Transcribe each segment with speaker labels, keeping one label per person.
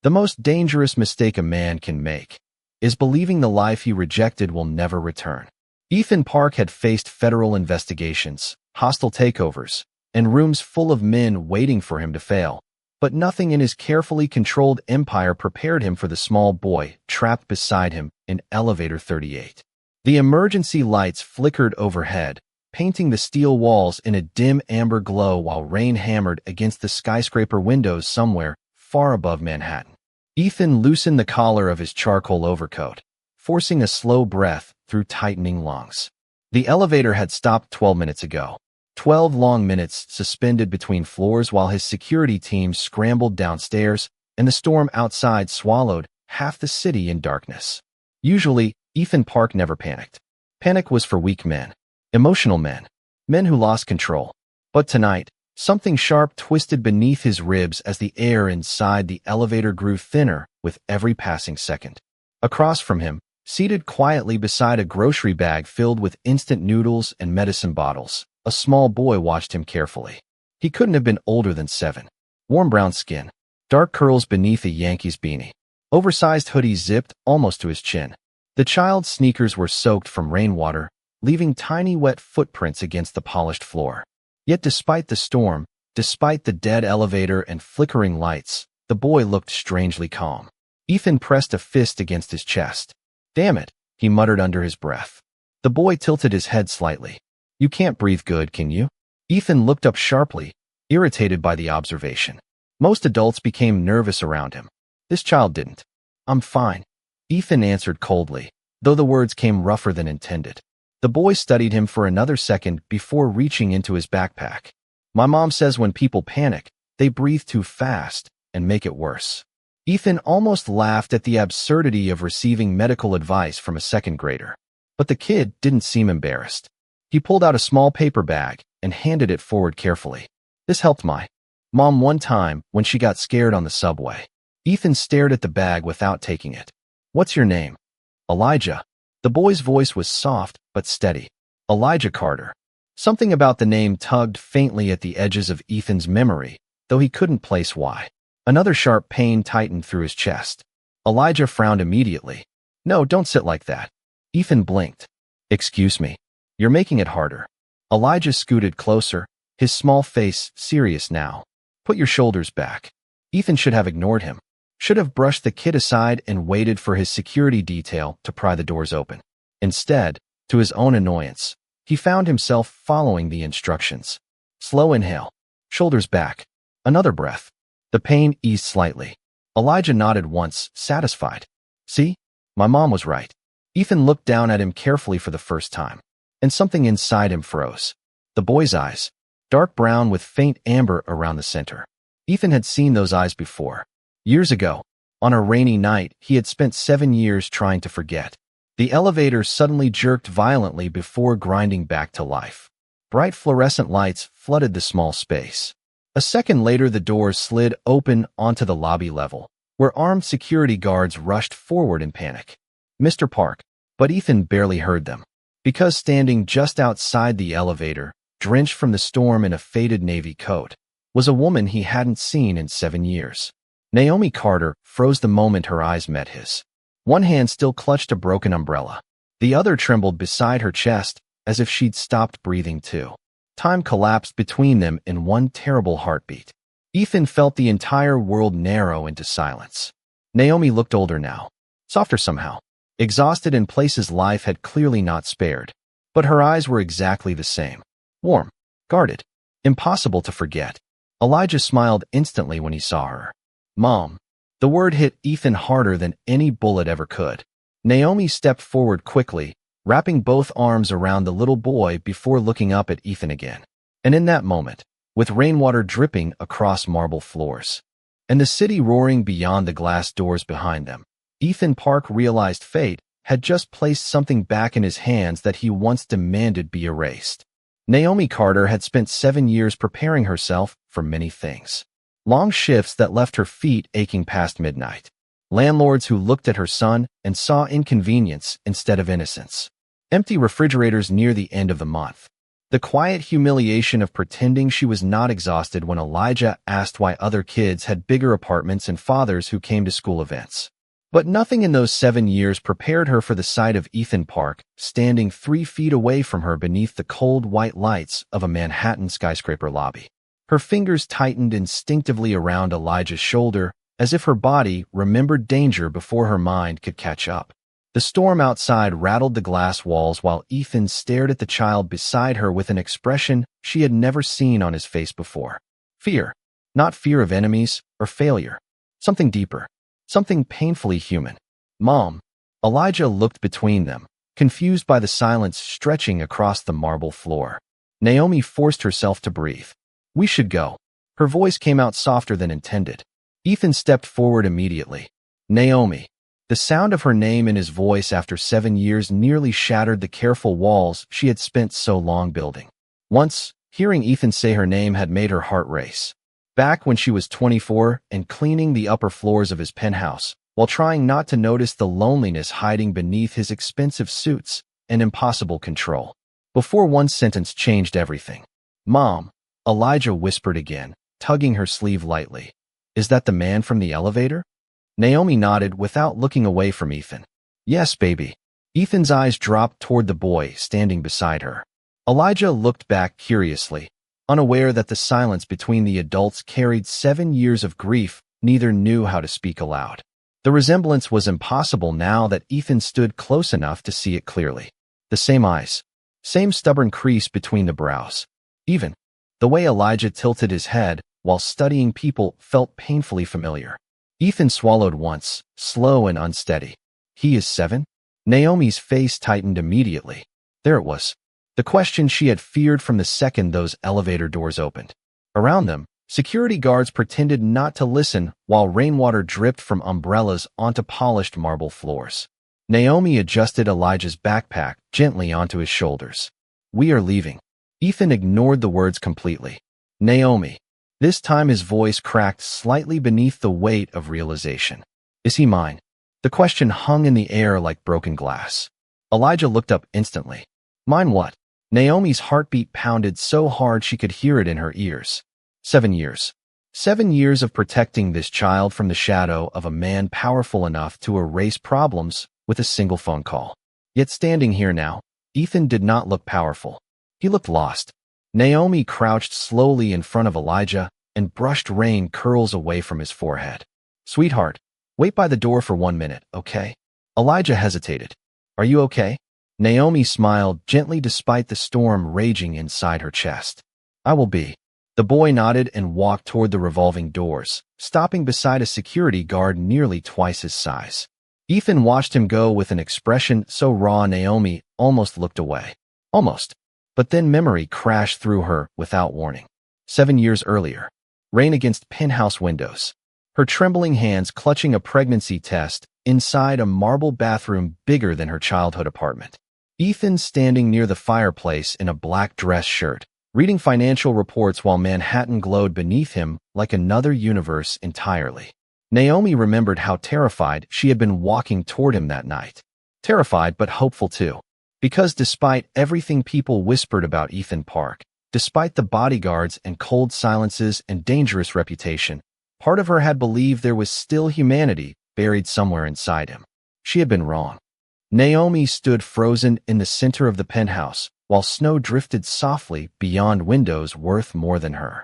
Speaker 1: The most dangerous mistake a man can make is believing the life he rejected will never return. Ethan Park had faced federal investigations, hostile takeovers, and rooms full of men waiting for him to fail. But nothing in his carefully controlled empire prepared him for the small boy trapped beside him in elevator 38. The emergency lights flickered overhead, painting the steel walls in a dim amber glow while rain hammered against the skyscraper windows somewhere far above Manhattan. Ethan loosened the collar of his charcoal overcoat, forcing a slow breath through tightening lungs. The elevator had stopped 12 minutes ago. 12 long minutes suspended between floors while his security team scrambled downstairs and the storm outside swallowed half the city in darkness. Usually, Ethan Park never panicked. Panic was for weak men, emotional men, men who lost control. But tonight, something sharp twisted beneath his ribs as the air inside the elevator grew thinner with every passing second. Across from him, seated quietly beside a grocery bag filled with instant noodles and medicine bottles, a small boy watched him carefully. He couldn't have been older than 7. Warm brown skin, dark curls beneath a Yankees beanie, oversized hoodie zipped almost to his chin. The child's sneakers were soaked from rainwater, leaving tiny wet footprints against the polished floor. Yet despite the storm, despite the dead elevator and flickering lights, the boy looked strangely calm. Ethan pressed a fist against his chest. "Damn it," he muttered under his breath. The boy tilted his head slightly. "You can't breathe good, can you?" Ethan looked up sharply, irritated by the observation. Most adults became nervous around him. This child didn't. "I'm fine," Ethan answered coldly, though the words came rougher than intended. The boy studied him for another second before reaching into his backpack. "My mom says when people panic, they breathe too fast and make it worse." Ethan almost laughed at the absurdity of receiving medical advice from a second grader. But the kid didn't seem embarrassed. He pulled out a small paper bag and handed it forward carefully. "This helped my mom one time when she got scared on the subway." Ethan stared at the bag without taking it. "What's your name?" "Elijah." The boy's voice was soft but steady. "Elijah Carter." Something about the name tugged faintly at the edges of Ethan's memory, though he couldn't place why. Another sharp pain tightened through his chest. Elijah frowned immediately. "No, don't sit like that." Ethan blinked. "Excuse me. You're making it harder." Elijah scooted closer, his small face serious now. "Put your shoulders back." Ethan should have ignored him. Should have brushed the kid aside and waited for his security detail to pry the doors open. Instead, to his own annoyance, he found himself following the instructions. Slow inhale. Shoulders back. Another breath. The pain eased slightly. Elijah nodded once, satisfied. "See? My mom was right." Ethan looked down at him carefully for the first time, and something inside him froze. The boy's eyes, dark brown with faint amber around the center. Ethan had seen those eyes before. Years ago, on a rainy night he had spent 7 years trying to forget. The elevator suddenly jerked violently before grinding back to life. Bright fluorescent lights flooded the small space. A second later the doors slid open onto the lobby level, where armed security guards rushed forward in panic. "Mr. Park," but Ethan barely heard them, because standing just outside the elevator, drenched from the storm in a faded navy coat, was a woman he hadn't seen in 7 years. Naomi Carter froze the moment her eyes met his. One hand still clutched a broken umbrella. The other trembled beside her chest as if she'd stopped breathing too. Time collapsed between them in one terrible heartbeat. Ethan felt the entire world narrow into silence. Naomi looked older now, softer somehow, exhausted in places life had clearly not spared. But her eyes were exactly the same. Warm, guarded, impossible to forget. Elijah smiled instantly when he saw her. "Mom." The word hit Ethan harder than any bullet ever could. Naomi stepped forward quickly, wrapping both arms around the little boy before looking up at Ethan again. And in that moment, with rainwater dripping across marble floors, and the city roaring beyond the glass doors behind them, Ethan Park realized fate had just placed something back in his hands that he once demanded be erased. Naomi Carter had spent 7 years preparing herself for many things. Long shifts that left her feet aching past midnight. Landlords who looked at her son and saw inconvenience instead of innocence. Empty refrigerators near the end of the month. The quiet humiliation of pretending she was not exhausted when Elijah asked why other kids had bigger apartments and fathers who came to school events. But nothing in those 7 years prepared her for the sight of Ethan Park, standing 3 feet away from her beneath the cold white lights of a Manhattan skyscraper lobby. Her fingers tightened instinctively around Elijah's shoulder, as if her body remembered danger before her mind could catch up. The storm outside rattled the glass walls while Ethan stared at the child beside her with an expression she had never seen on his face before. Fear. Not fear of enemies or failure. Something deeper. Something painfully human. Mom. Elijah looked between them, confused by the silence stretching across the marble floor. Naomi forced herself to breathe. We should go. Her voice came out softer than intended. Ethan stepped forward immediately. Naomi. The sound of her name in his voice after 7 years nearly shattered the careful walls she had spent so long building. Once, hearing Ethan say her name had made her heart race. Back when she was 24 and cleaning the upper floors of his penthouse, while trying not to notice the loneliness hiding beneath his expensive suits and impossible control. Before one sentence changed everything. Mom, Elijah whispered again, tugging her sleeve lightly. Is that the man from the elevator? Naomi nodded without looking away from Ethan. Yes, baby. Ethan's eyes dropped toward the boy standing beside her. Elijah looked back curiously, unaware that the silence between the adults carried 7 years of grief neither knew how to speak aloud. The resemblance was impossible now that Ethan stood close enough to see it clearly. The same eyes. Same stubborn crease between the brows. Even the way Elijah tilted his head while studying people felt painfully familiar. Ethan swallowed once, slow and unsteady. He is 7? Naomi's face tightened immediately. There it was. The question she had feared from the second those elevator doors opened. Around them, security guards pretended not to listen while rainwater dripped from umbrellas onto polished marble floors. Naomi adjusted Elijah's backpack gently onto his shoulders. We are leaving. Ethan ignored the words completely. Naomi. This time his voice cracked slightly beneath the weight of realization. Is he mine? The question hung in the air like broken glass. Elijah looked up instantly. Mine what? Naomi's heartbeat pounded so hard she could hear it in her ears. 7 years. 7 years of protecting this child from the shadow of a man powerful enough to erase problems with a single phone call. Yet standing here now, Ethan did not look powerful. He looked lost. Naomi crouched slowly in front of Elijah and brushed rain curls away from his forehead. Sweetheart, wait by the door for 1 minute, okay? Elijah hesitated. Are you okay? Naomi smiled gently despite the storm raging inside her chest. I will be. The boy nodded and walked toward the revolving doors, stopping beside a security guard nearly twice his size. Ethan watched him go with an expression so raw Naomi almost looked away. Almost. But then memory crashed through her without warning. 7 years earlier. Rain against penthouse windows. Her trembling hands clutching a pregnancy test inside a marble bathroom bigger than her childhood apartment. Ethan standing near the fireplace in a black dress shirt, reading financial reports while Manhattan glowed beneath him like another universe entirely. Naomi remembered how terrified she had been walking toward him that night. Terrified but hopeful too. Because despite everything people whispered about Ethan Park, despite the bodyguards and cold silences and dangerous reputation, part of her had believed there was still humanity buried somewhere inside him. She had been wrong. Naomi stood frozen in the center of the penthouse, while snow drifted softly beyond windows worth more than her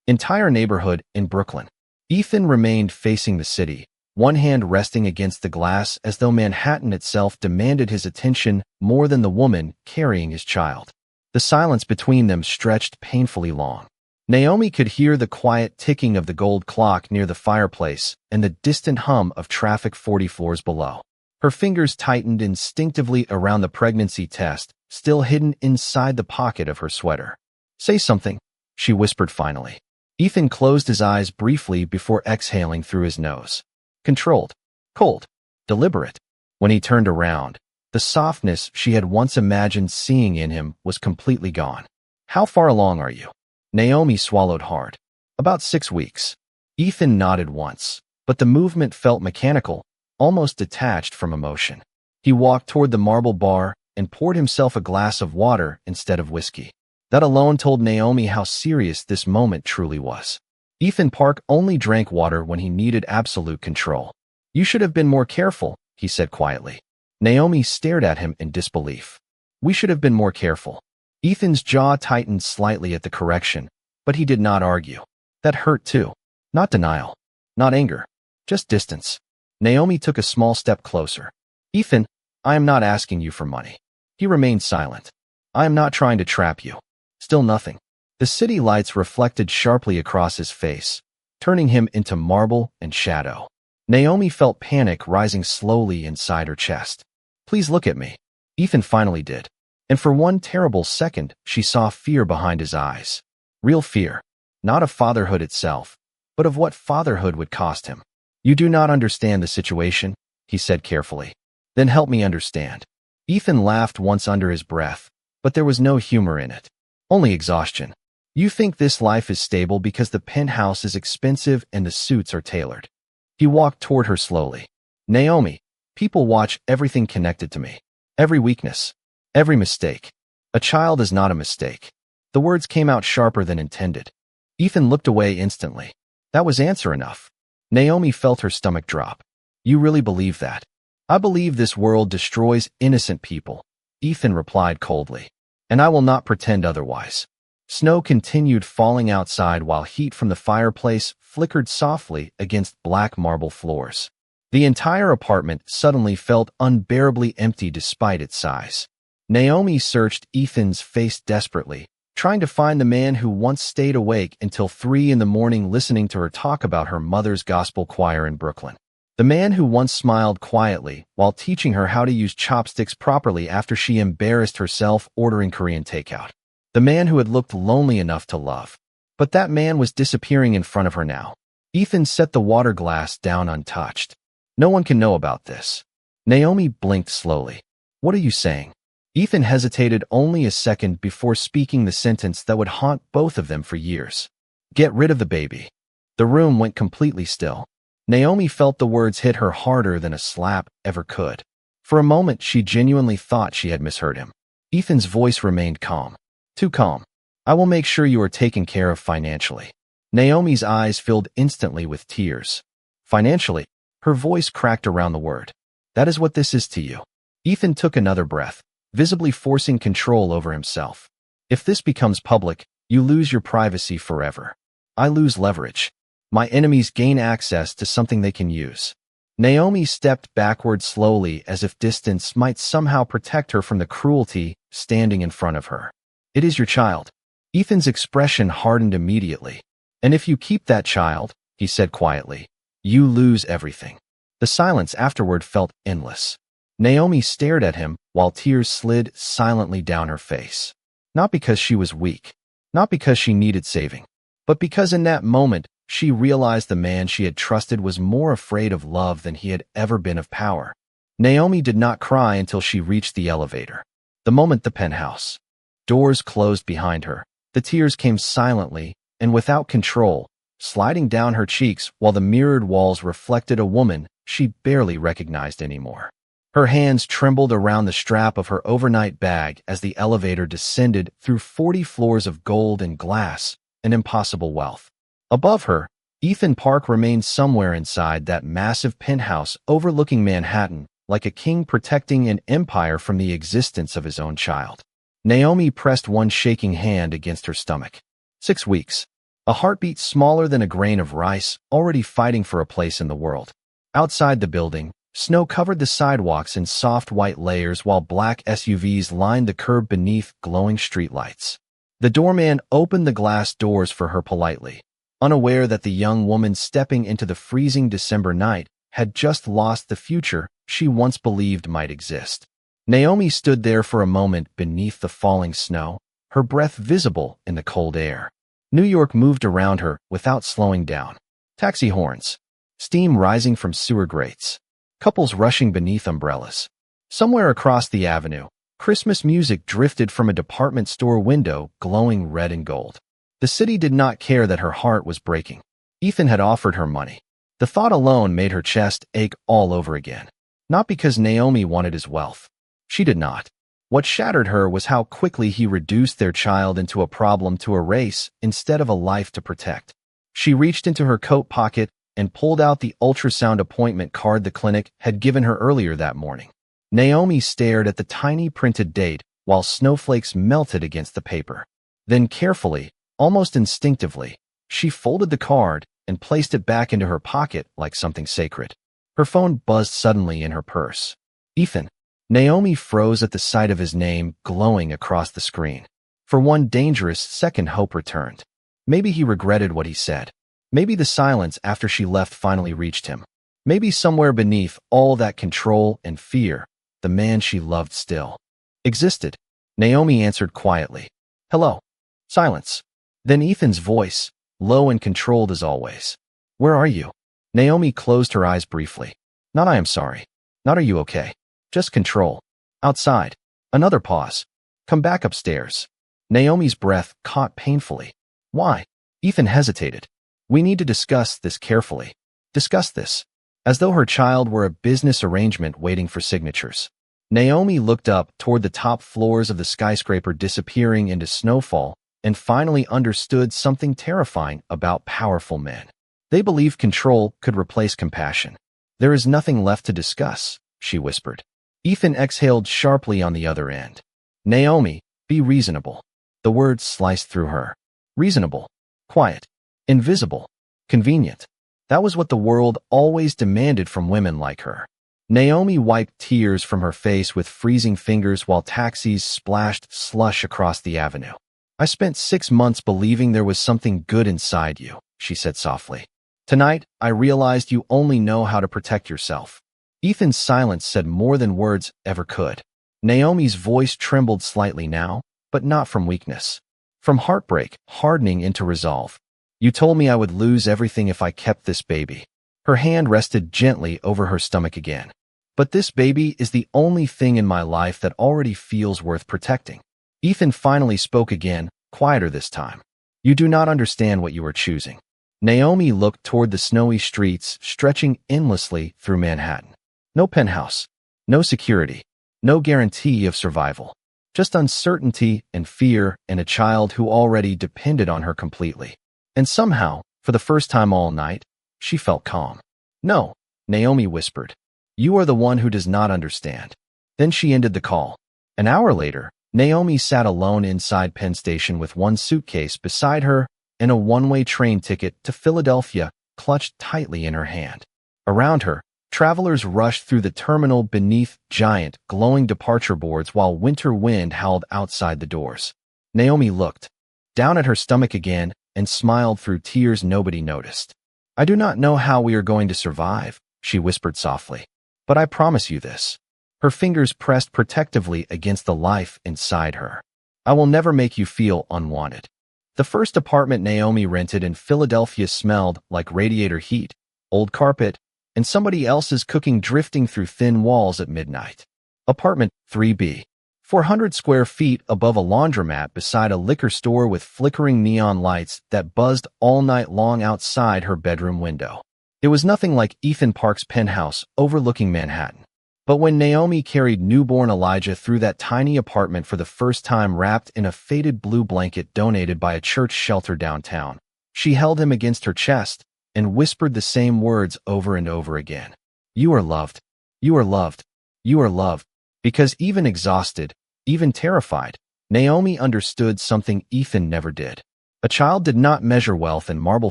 Speaker 1: entire neighborhood in Brooklyn. Ethan remained facing the city, one hand resting against the glass as though Manhattan itself demanded his attention more than the woman carrying his child. The silence between them stretched painfully long. Naomi could hear the quiet ticking of the gold clock near the fireplace and the distant hum of traffic 40 floors below. Her fingers tightened instinctively around the pregnancy test, still hidden inside the pocket of her sweater. Say something, she whispered finally. Ethan closed his eyes briefly before exhaling through his nose. Controlled, cold, deliberate. When he turned around, the softness she had once imagined seeing in him was completely gone. How far along are you? Naomi swallowed hard. About 6 weeks. Ethan nodded once, but the movement felt mechanical, almost detached from emotion. He walked toward the marble bar and poured himself a glass of water instead of whiskey. That alone told Naomi how serious this moment truly was. Ethan Park only drank water when he needed absolute control. "You should have been more careful," he said quietly. Naomi stared at him in disbelief. "We should have been more careful." Ethan's jaw tightened slightly at the correction, but he did not argue. That hurt too. Not denial. Not anger. Just distance. Naomi took a small step closer. "Ethan, I am not asking you for money." He remained silent. "I am not trying to trap you." Still nothing. The city lights reflected sharply across his face, turning him into marble and shadow. Naomi felt panic rising slowly inside her chest. "Please look at me." Ethan finally did. And for one terrible second, she saw fear behind his eyes. Real fear. Not of fatherhood itself, but of what fatherhood would cost him. "You do not understand the situation," he said carefully. "Then help me understand." Ethan laughed once under his breath, but there was no humor in it. Only exhaustion. "You think this life is stable because the penthouse is expensive and the suits are tailored." He walked toward her slowly. "Naomi, people watch everything connected to me. Every weakness. Every mistake. A child is not a mistake." The words came out sharper than intended. Ethan looked away instantly. That was answer enough. Naomi felt her stomach drop. "You really believe that?" "I believe this world destroys innocent people," Ethan replied coldly. "And I will not pretend otherwise." Snow continued falling outside while heat from the fireplace flickered softly against black marble floors. The entire apartment suddenly felt unbearably empty despite its size. Naomi searched Ethan's face desperately, trying to find the man who once stayed awake until 3 in the morning listening to her talk about her mother's gospel choir in Brooklyn. The man who once smiled quietly while teaching her how to use chopsticks properly after she embarrassed herself ordering Korean takeout. The man who had looked lonely enough to love. But that man was disappearing in front of her now. Ethan set the water glass down untouched. "No one can know about this." Naomi blinked slowly. "What are you saying?" Ethan hesitated only a second before speaking the sentence that would haunt both of them for years. "Get rid of the baby." The room went completely still. Naomi felt the words hit her harder than a slap ever could. For a moment, she genuinely thought she had misheard him. Ethan's voice remained calm. Too calm. "I will make sure you are taken care of financially." Naomi's eyes filled instantly with tears. "Financially?" Her voice cracked around the word. "That is what this is to you." Ethan took another breath, visibly forcing control over himself. "If this becomes public, you lose your privacy forever. I lose leverage. My enemies gain access to something they can use." Naomi stepped backward slowly as if distance might somehow protect her from the cruelty standing in front of her. "It is your child." Ethan's expression hardened immediately. "And if you keep that child," he said quietly, "you lose everything." The silence afterward felt endless. Naomi stared at him while tears slid silently down her face. Not because she was weak, not because she needed saving, but because in that moment she realized the man she had trusted was more afraid of love than he had ever been of power. Naomi did not cry until she reached the elevator. The moment the penthouse doors closed behind her, the tears came silently and without control, sliding down her cheeks while the mirrored walls reflected a woman she barely recognized anymore. Her hands trembled around the strap of her overnight bag as the elevator descended through 40 floors of gold and glass, an impossible wealth. Above her, Ethan Park remained somewhere inside that massive penthouse overlooking Manhattan, like a king protecting an empire from the existence of his own child. Naomi pressed one shaking hand against her stomach. 6 weeks. A heartbeat smaller than a grain of rice, already fighting for a place in the world. Outside the building, snow covered the sidewalks in soft white layers while black SUVs lined the curb beneath glowing streetlights. The doorman opened the glass doors for her politely, unaware that the young woman stepping into the freezing December night had just lost the future she once believed might exist. Naomi stood there for a moment beneath the falling snow, her breath visible in the cold air. New York moved around her without slowing down. Taxi horns, steam rising from sewer grates, couples rushing beneath umbrellas. Somewhere across the avenue, Christmas music drifted from a department store window glowing red and gold. The city did not care that her heart was breaking. Ethan had offered her money. The thought alone made her chest ache all over again. Not because Naomi wanted his wealth. She did not. What shattered her was how quickly he reduced their child into a problem to erase instead of a life to protect. She reached into her coat pocket and pulled out the ultrasound appointment card the clinic had given her earlier that morning. Naomi stared at the tiny printed date while snowflakes melted against the paper. Then carefully, almost instinctively, she folded the card and placed it back into her pocket like something sacred. Her phone buzzed suddenly in her purse. Ethan. Naomi froze at the sight of his name glowing across the screen. For one dangerous second, hope returned. Maybe he regretted what he said. Maybe the silence after she left finally reached him. Maybe somewhere beneath all that control and fear, the man she loved still existed. Naomi answered quietly. Hello. Silence. Then Ethan's voice, low and controlled as always. Where are you? Naomi closed her eyes briefly. Not I am sorry. Not are you okay? Just control. Outside. Another pause. Come back upstairs. Naomi's breath caught painfully. Why? Ethan hesitated. We need to discuss this carefully. Discuss this. As though her child were a business arrangement waiting for signatures. Naomi looked up toward the top floors of the skyscraper disappearing into snowfall and finally understood something terrifying about powerful men. They believed control could replace compassion. There is nothing left to discuss, she whispered. Ethan exhaled sharply on the other end. Naomi, be reasonable. The words sliced through her. Reasonable. Quiet. Invisible. Convenient. That was what the world always demanded from women like her. Naomi wiped tears from her face with freezing fingers while taxis splashed slush across the avenue. I spent 6 months believing there was something good inside you, she said softly. Tonight, I realized you only know how to protect yourself. Ethan's silence said more than words ever could. Naomi's voice trembled slightly now, but not from weakness. From heartbreak, hardening into resolve. You told me I would lose everything if I kept this baby. Her hand rested gently over her stomach again. But this baby is the only thing in my life that already feels worth protecting. Ethan finally spoke again, quieter this time. You do not understand what you are choosing. Naomi looked toward the snowy streets stretching endlessly through Manhattan. No penthouse, no security, no guarantee of survival. Just uncertainty and fear and a child who already depended on her completely. And somehow, for the first time all night, she felt calm. No, Naomi whispered. You are the one who does not understand. Then she ended the call. An hour later, Naomi sat alone inside Penn Station with one suitcase beside her and a one-way train ticket to Philadelphia clutched tightly in her hand. Around her, travelers rushed through the terminal beneath giant, glowing departure boards while winter wind howled outside the doors. Naomi looked down at her stomach again and smiled through tears nobody noticed. I do not know how we are going to survive, she whispered softly. But I promise you this. Her fingers pressed protectively against the life inside her. I will never make you feel unwanted. The first apartment Naomi rented in Philadelphia smelled like radiator heat, old carpet, and somebody else's cooking drifting through thin walls at midnight. Apartment 3B. 400 square feet above a laundromat beside a liquor store with flickering neon lights that buzzed all night long outside her bedroom window. It was nothing like Ethan Park's penthouse overlooking Manhattan. But when Naomi carried newborn Elijah through that tiny apartment for the first time wrapped in a faded blue blanket donated by a church shelter downtown, she held him against her chest and whispered the same words over and over again. You are loved. You are loved. You are loved. Because even exhausted, even terrified, Naomi understood something Ethan never did. A child did not measure wealth in marble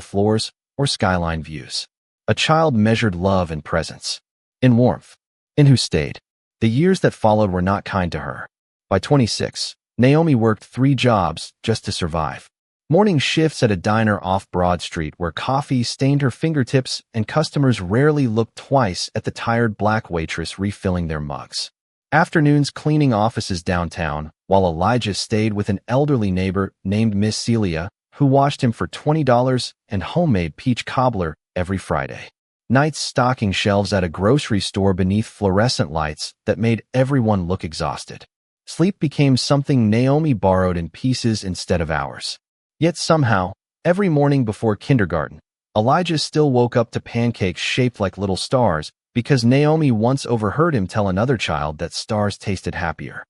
Speaker 1: floors or skyline views. A child measured love in presence, in warmth, in who stayed. The years that followed were not kind to her. By 26, Naomi worked 3 jobs just to survive. Morning shifts at a diner off Broad Street where coffee stained her fingertips and customers rarely looked twice at the tired black waitress refilling their mugs. Afternoons cleaning offices downtown, while Elijah stayed with an elderly neighbor named Miss Celia, who washed him for $20 and homemade peach cobbler every Friday. Nights stocking shelves at a grocery store beneath fluorescent lights that made everyone look exhausted. Sleep became something Naomi borrowed in pieces instead of hours. Yet somehow, every morning before kindergarten, Elijah still woke up to pancakes shaped like little stars because Naomi once overheard him tell another child that stars tasted happier.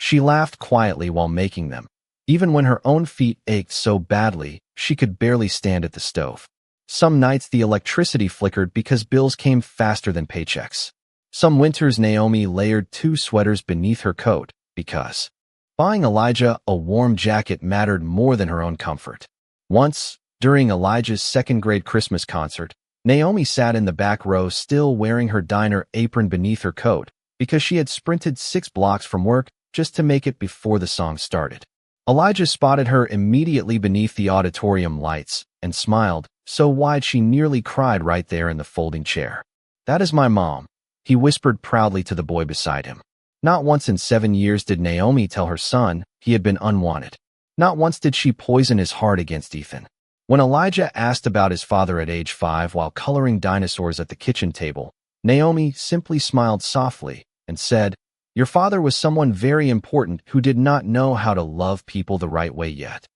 Speaker 1: She laughed quietly while making them, even when her own feet ached so badly she could barely stand at the stove. Some nights the electricity flickered because bills came faster than paychecks. Some winters Naomi layered 2 sweaters beneath her coat because buying Elijah a warm jacket mattered more than her own comfort. Once, during Elijah's second-grade Christmas concert, Naomi sat in the back row still wearing her diner apron beneath her coat because she had sprinted 6 blocks from work just to make it before the song started. Elijah spotted her immediately beneath the auditorium lights and smiled so wide she nearly cried right there in the folding chair. "That is my mom," he whispered proudly to the boy beside him. Not once in 7 years did Naomi tell her son he had been unwanted. Not once did she poison his heart against Ethan. When Elijah asked about his father at age 5 while coloring dinosaurs at the kitchen table, Naomi simply smiled softly and said, "Your father was someone very important who did not know how to love people the right way yet."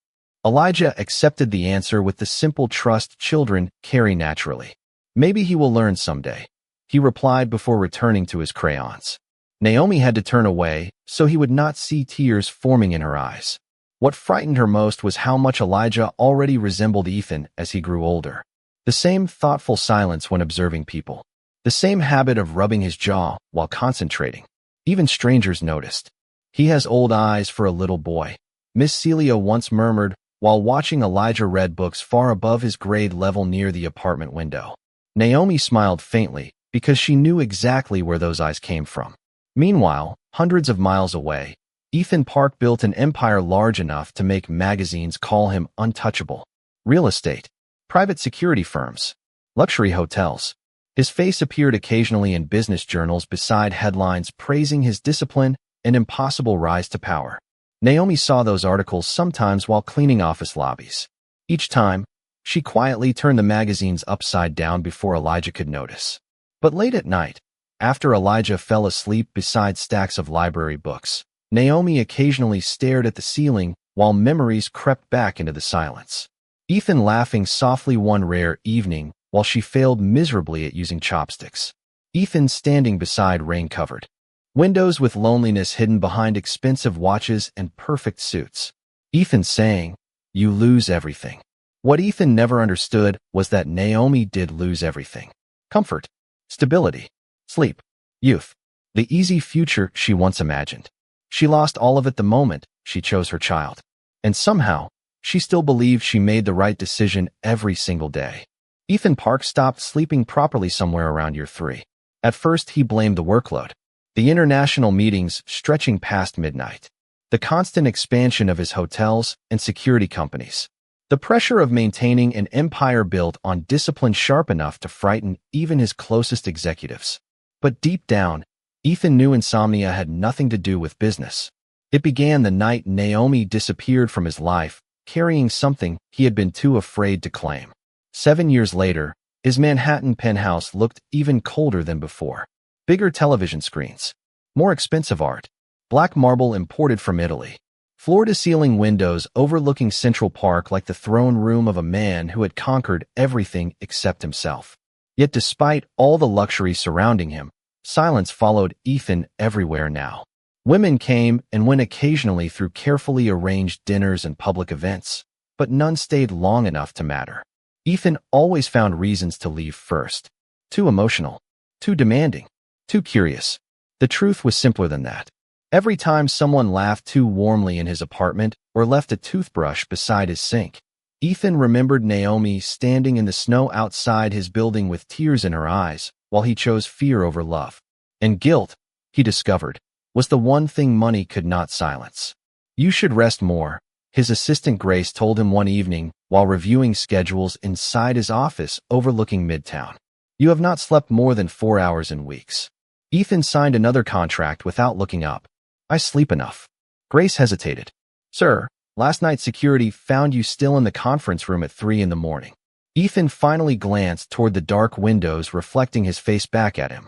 Speaker 1: Elijah accepted the answer with the simple trust children carry naturally. "Maybe he will learn someday," he replied before returning to his crayons. Naomi had to turn away so he would not see tears forming in her eyes. What frightened her most was how much Elijah already resembled Ethan as he grew older. The same thoughtful silence when observing people. The same habit of rubbing his jaw while concentrating. Even strangers noticed. "He has old eyes for a little boy," Miss Celia once murmured while watching Elijah read books far above his grade level near the apartment window. Naomi smiled faintly because she knew exactly where those eyes came from. Meanwhile, hundreds of miles away, Ethan Park built an empire large enough to make magazines call him untouchable. Real estate, private security firms, luxury hotels. His face appeared occasionally in business journals beside headlines praising his discipline and impossible rise to power. Naomi saw those articles sometimes while cleaning office lobbies. Each time, she quietly turned the magazines upside down before Elijah could notice. But late at night, after Elijah fell asleep beside stacks of library books, Naomi occasionally stared at the ceiling while memories crept back into the silence. Ethan laughing softly one rare evening while she failed miserably at using chopsticks. Ethan standing beside rain-covered windows with loneliness hidden behind expensive watches and perfect suits. Ethan saying, "You lose everything." What Ethan never understood was that Naomi did lose everything. Comfort, stability, sleep, youth, the easy future she once imagined. She lost all of it the moment she chose her child. And somehow, she still believed she made the right decision every single day. Ethan Park stopped sleeping properly somewhere around year 3. At first, he blamed the workload. The international meetings stretching past midnight. The constant expansion of his hotels and security companies. The pressure of maintaining an empire built on discipline sharp enough to frighten even his closest executives. But deep down, Ethan knew insomnia had nothing to do with business. It began the night Naomi disappeared from his life, carrying something he had been too afraid to claim. 7 years later, his Manhattan penthouse looked even colder than before. Bigger television screens, more expensive art, black marble imported from Italy, floor-to-ceiling windows overlooking Central Park like the throne room of a man who had conquered everything except himself. Yet despite all the luxury surrounding him, silence followed Ethan everywhere now. Women came and went occasionally through carefully arranged dinners and public events, but none stayed long enough to matter. Ethan always found reasons to leave first. Too emotional, too demanding, too curious. The truth was simpler than that. Every time someone laughed too warmly in his apartment or left a toothbrush beside his sink, Ethan remembered Naomi standing in the snow outside his building with tears in her eyes while he chose fear over love. And guilt, he discovered, was the one thing money could not silence. "You should rest more," his assistant Grace told him one evening while reviewing schedules inside his office overlooking Midtown. "You have not slept more than 4 hours in weeks." Ethan signed another contract without looking up. "I sleep enough." Grace hesitated. "Sir, last night security found you still in the conference room at 3 in the morning." Ethan finally glanced toward the dark windows reflecting his face back at him.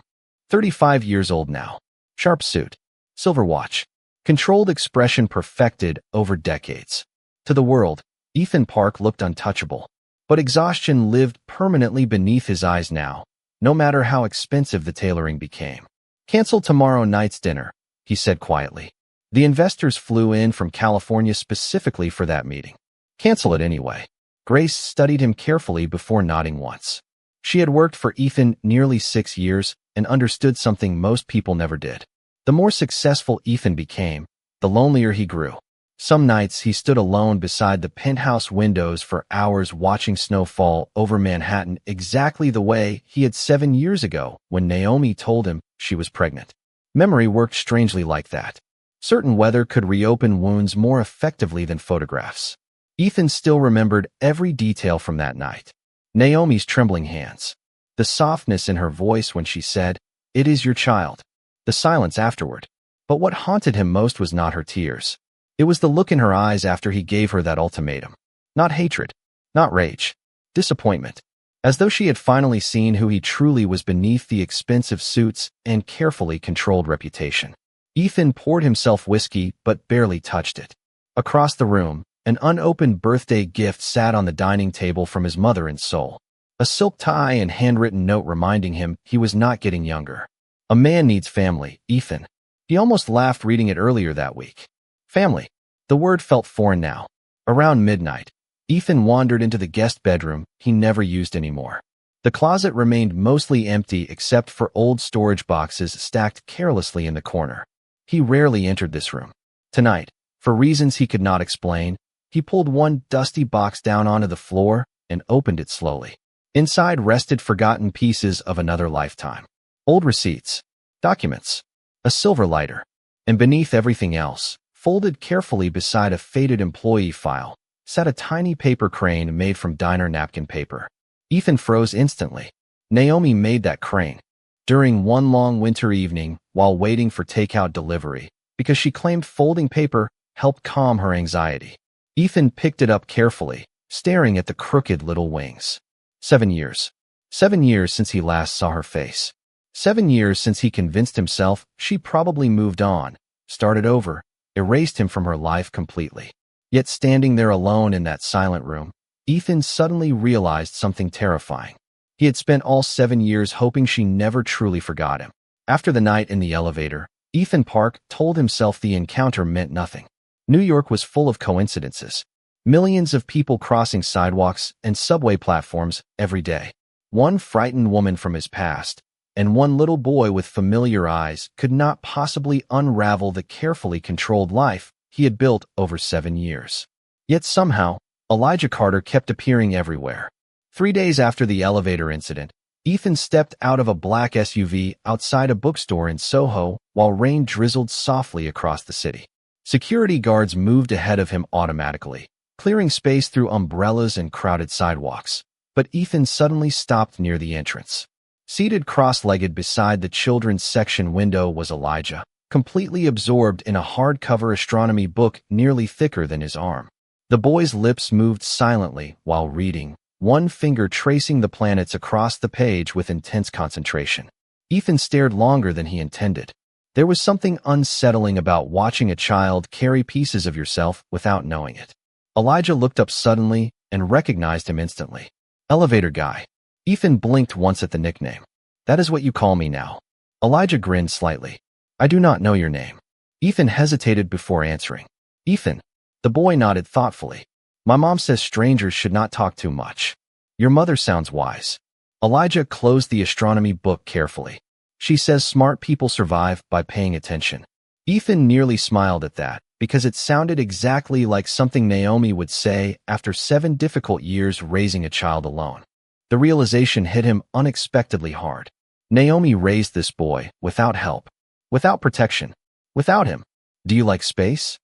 Speaker 1: 35 years old now. Sharp suit. Silver watch. Controlled expression perfected over decades. To the world, Ethan Park looked untouchable. But exhaustion lived permanently beneath his eyes now, no matter how expensive the tailoring became. "Cancel tomorrow night's dinner," he said quietly. The investors flew in from California specifically for that meeting. Cancel it anyway. Grace studied him carefully before nodding once. She had worked for Ethan nearly 6 years and understood something most people never did. The more successful Ethan became, the lonelier he grew. Some nights he stood alone beside the penthouse windows for hours watching snow fall over Manhattan exactly the way he had 7 years ago when Naomi told him she was pregnant. Memory worked strangely like that. Certain weather could reopen wounds more effectively than photographs. Ethan still remembered every detail from that night. Naomi's trembling hands. The softness in her voice when she said, "It is your child." The silence afterward. But what haunted him most was not her tears. It was the look in her eyes after he gave her that ultimatum. Not hatred. Not rage. Disappointment. As though she had finally seen who he truly was beneath the expensive suits and carefully controlled reputation. Ethan poured himself whiskey but barely touched it. Across the room, an unopened birthday gift sat on the dining table from his mother in Seoul. A silk tie and handwritten note reminding him he was not getting younger. A man needs family, Ethan. He almost laughed reading it earlier that week. Family. The word felt foreign now. Around midnight, Ethan wandered into the guest bedroom he never used anymore. The closet remained mostly empty except for old storage boxes stacked carelessly in the corner. He rarely entered this room. Tonight, for reasons he could not explain, he pulled one dusty box down onto the floor and opened it slowly. Inside rested forgotten pieces of another lifetime. Old receipts, documents, a silver lighter, and beneath everything else, folded carefully beside a faded employee file, sat a tiny paper crane made from diner napkin paper. Ethan froze instantly. Naomi made that crane during one long winter evening while waiting for takeout delivery because she claimed folding paper helped calm her anxiety. Ethan picked it up carefully, staring at the crooked little wings. 7 years. 7 years since he last saw her face. 7 years since he convinced himself she probably moved on, started over, erased him from her life completely. Yet standing there alone in that silent room, Ethan suddenly realized something terrifying. He had spent all 7 years hoping she never truly forgot him. After the night in the elevator, Ethan Park told himself the encounter meant nothing. New York was full of coincidences. Millions of people crossing sidewalks and subway platforms every day. One frightened woman from his past, and one little boy with familiar eyes could not possibly unravel the carefully controlled life he had built over 7 years. Yet somehow, Elijah Carter kept appearing everywhere. 3 days after the elevator incident, Ethan stepped out of a black SUV outside a bookstore in Soho while rain drizzled softly across the city. Security guards moved ahead of him automatically, clearing space through umbrellas and crowded sidewalks. But Ethan suddenly stopped near the entrance. Seated cross-legged beside the children's section window was Elijah, completely absorbed in a hardcover astronomy book nearly thicker than his arm. The boy's lips moved silently while reading, one finger tracing the planets across the page with intense concentration. Ethan stared longer than he intended. There was something unsettling about watching a child carry pieces of yourself without knowing it. Elijah looked up suddenly and recognized him instantly. Elevator guy. Ethan blinked once at the nickname. That is what you call me now. Elijah grinned slightly. I do not know your name. Ethan hesitated before answering. Ethan. The boy nodded thoughtfully. My mom says strangers should not talk too much. Your mother sounds wise. Elijah closed the astronomy book carefully. She says smart people survive by paying attention. Ethan nearly smiled at that, because it sounded exactly like something Naomi would say after 7 difficult years raising a child alone. The realization hit him unexpectedly hard. Naomi raised this boy without help, without protection, without him. Do you like space?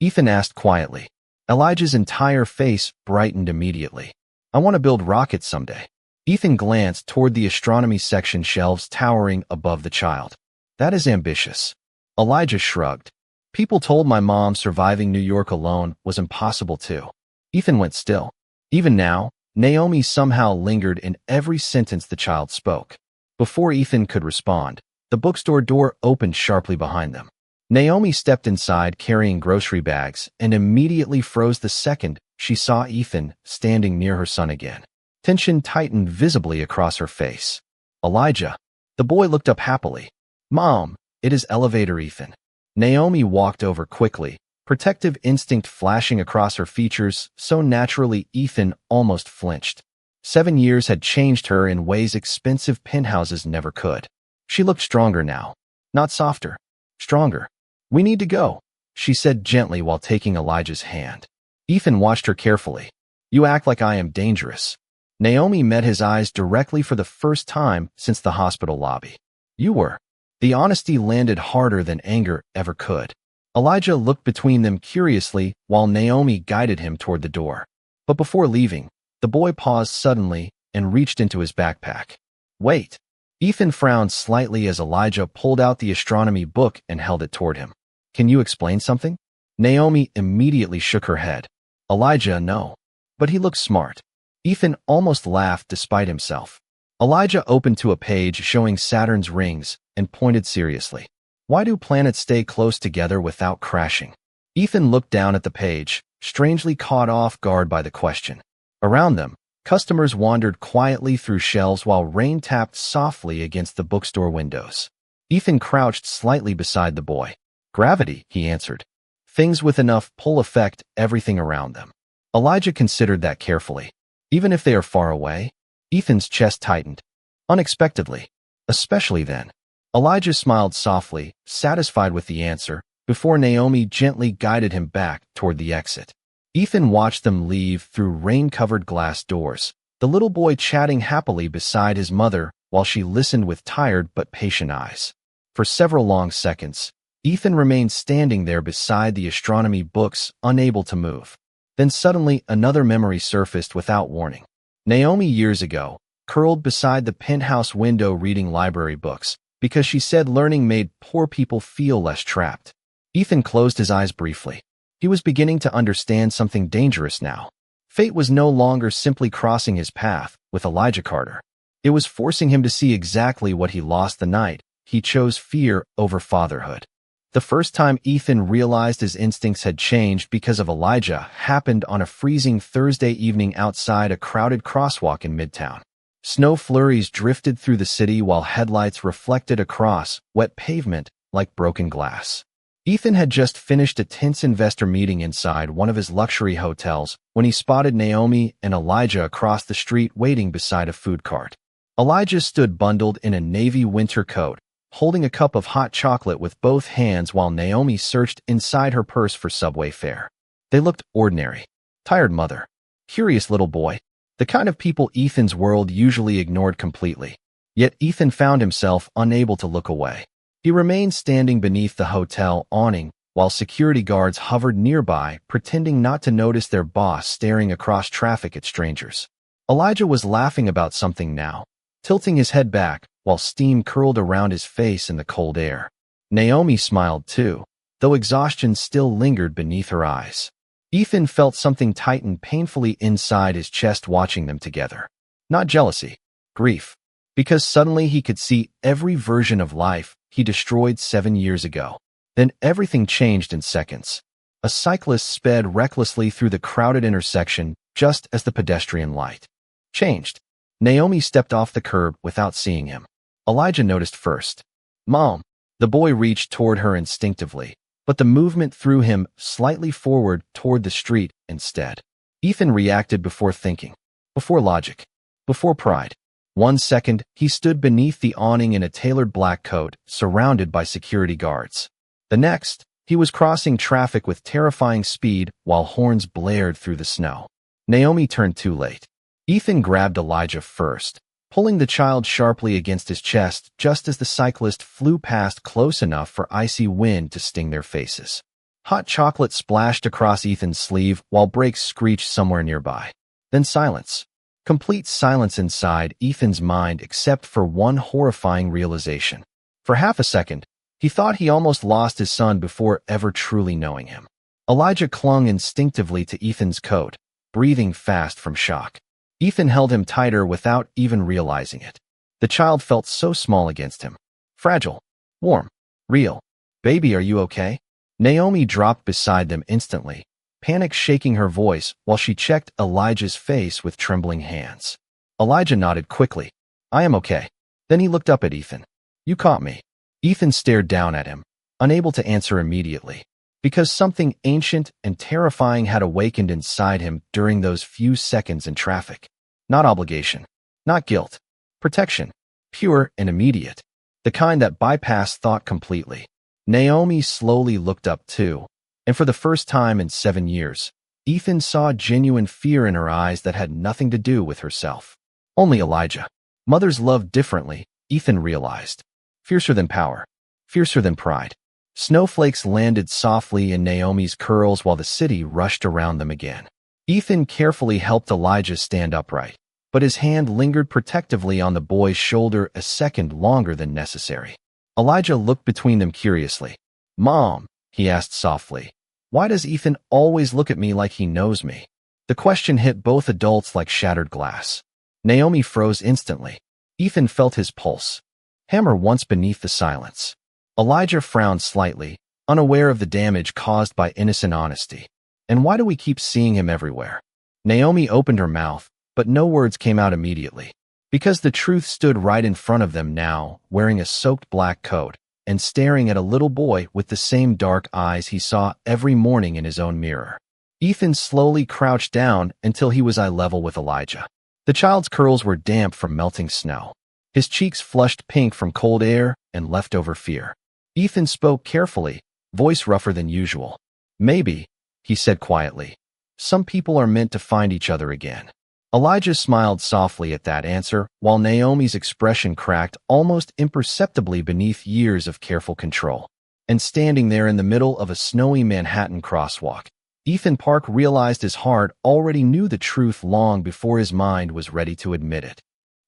Speaker 1: Ethan asked quietly. Elijah's entire face brightened immediately. I want to build rockets someday. Ethan glanced toward the astronomy section shelves towering above the child. That is ambitious. Elijah shrugged. People told my mom surviving New York alone was impossible too. Ethan went still. Even now, Naomi somehow lingered in every sentence the child spoke. Before Ethan could respond, the bookstore door opened sharply behind them. Naomi stepped inside carrying grocery bags and immediately froze the second she saw Ethan standing near her son again. Tension tightened visibly across her face. Elijah. The boy looked up happily. Mom, it is elevator Ethan. Naomi walked over quickly, protective instinct flashing across her features so naturally Ethan almost flinched. 7 years had changed her in ways expensive penthouses never could. She looked stronger now. Not softer. Stronger. "We need to go," she said gently while taking Elijah's hand. Ethan watched her carefully. "You act like I am dangerous." Naomi met his eyes directly for the first time since the hospital lobby. "You were." The honesty landed harder than anger ever could. Elijah looked between them curiously while Naomi guided him toward the door. But before leaving, the boy paused suddenly and reached into his backpack. "Wait." Ethan frowned slightly as Elijah pulled out the astronomy book and held it toward him. "Can you explain something?" Naomi immediately shook her head. "Elijah, no." But he looked smart. Ethan almost laughed despite himself. Elijah opened to a page showing Saturn's rings and pointed seriously. "Why do planets stay close together without crashing?" Ethan looked down at the page, strangely caught off guard by the question. Around them, customers wandered quietly through shelves while rain tapped softly against the bookstore windows. Ethan crouched slightly beside the boy. "Gravity," he answered. "Things with enough pull affect everything around them." Elijah considered that carefully. "Even if they are far away?" Ethan's chest tightened. Unexpectedly. Especially then. Elijah smiled softly, satisfied with the answer, before Naomi gently guided him back toward the exit. Ethan watched them leave through rain-covered glass doors, the little boy chatting happily beside his mother while she listened with tired but patient eyes. For several long seconds, Ethan remained standing there beside the astronomy books, unable to move. Then suddenly another memory surfaced without warning. Naomi years ago, curled beside the penthouse window reading library books, because she said learning made poor people feel less trapped. Ethan closed his eyes briefly. He was beginning to understand something dangerous now. Fate was no longer simply crossing his path with Elijah Carter. It was forcing him to see exactly what he lost the night he chose fear over fatherhood. The first time Ethan realized his instincts had changed because of Elijah happened on a freezing Thursday evening outside a crowded crosswalk in Midtown. Snow flurries drifted through the city while headlights reflected across wet pavement like broken glass. Ethan had just finished a tense investor meeting inside one of his luxury hotels when he spotted Naomi and Elijah across the street waiting beside a food cart. Elijah stood bundled in a navy winter coat, holding a cup of hot chocolate with both hands while Naomi searched inside her purse for subway fare. They looked ordinary. Tired mother. Curious little boy. The kind of people Ethan's world usually ignored completely. Yet Ethan found himself unable to look away. He remained standing beneath the hotel awning while security guards hovered nearby, pretending not to notice their boss staring across traffic at strangers. Elijah was laughing about something now, tilting his head back while steam curled around his face in the cold air. Naomi smiled too, though exhaustion still lingered beneath her eyes. Ethan felt something tighten painfully inside his chest watching them together. Not jealousy, grief. Because suddenly he could see every version of life he destroyed 7 years ago. Then everything changed in seconds. A cyclist sped recklessly through the crowded intersection just as the pedestrian light changed. Naomi stepped off the curb without seeing him. Elijah noticed first. "Mom." The boy reached toward her instinctively, but the movement threw him slightly forward toward the street instead. Ethan reacted before thinking, before logic, before pride. 1 second, he stood beneath the awning in a tailored black coat, surrounded by security guards. The next, he was crossing traffic with terrifying speed while horns blared through the snow. Naomi turned too late. Ethan grabbed Elijah first, pulling the child sharply against his chest just as the cyclist flew past close enough for icy wind to sting their faces. Hot chocolate splashed across Ethan's sleeve while brakes screeched somewhere nearby. Then silence. Complete silence inside Ethan's mind except for one horrifying realization. For half a second, he thought he almost lost his son before ever truly knowing him. Elijah clung instinctively to Ethan's coat, breathing fast from shock. Ethan held him tighter without even realizing it. The child felt so small against him. Fragile. Warm. Real. "Baby, are you okay?" Naomi dropped beside them instantly, panic shaking her voice while she checked Elijah's face with trembling hands. Elijah nodded quickly. "I am okay." Then he looked up at Ethan. "You caught me." Ethan stared down at him, unable to answer immediately, because something ancient and terrifying had awakened inside him during those few seconds in traffic. Not obligation, not guilt, protection, pure and immediate, the kind that bypassed thought completely. Naomi slowly looked up too, and for the first time in 7 years, Ethan saw genuine fear in her eyes that had nothing to do with herself. Only Elijah. Mothers love differently, Ethan realized. Fiercer than power, fiercer than pride. Snowflakes landed softly in Naomi's curls while the city rushed around them again. Ethan carefully helped Elijah stand upright, but his hand lingered protectively on the boy's shoulder a second longer than necessary. Elijah looked between them curiously. "Mom," he asked softly, "why does Ethan always look at me like he knows me?" The question hit both adults like shattered glass. Naomi froze instantly. Ethan felt his pulse, hammer once beneath the silence. Elijah frowned slightly, unaware of the damage caused by innocent honesty. "And why do we keep seeing him everywhere?" Naomi opened her mouth, but no words came out immediately. Because the truth stood right in front of them now, wearing a soaked black coat, and staring at a little boy with the same dark eyes he saw every morning in his own mirror. Ethan slowly crouched down until he was eye level with Elijah. The child's curls were damp from melting snow. His cheeks flushed pink from cold air and leftover fear. Ethan spoke carefully, voice rougher than usual. "Maybe," he said quietly, "some people are meant to find each other again." Elijah smiled softly at that answer, while Naomi's expression cracked almost imperceptibly beneath years of careful control. And standing there in the middle of a snowy Manhattan crosswalk, Ethan Park realized his heart already knew the truth long before his mind was ready to admit it.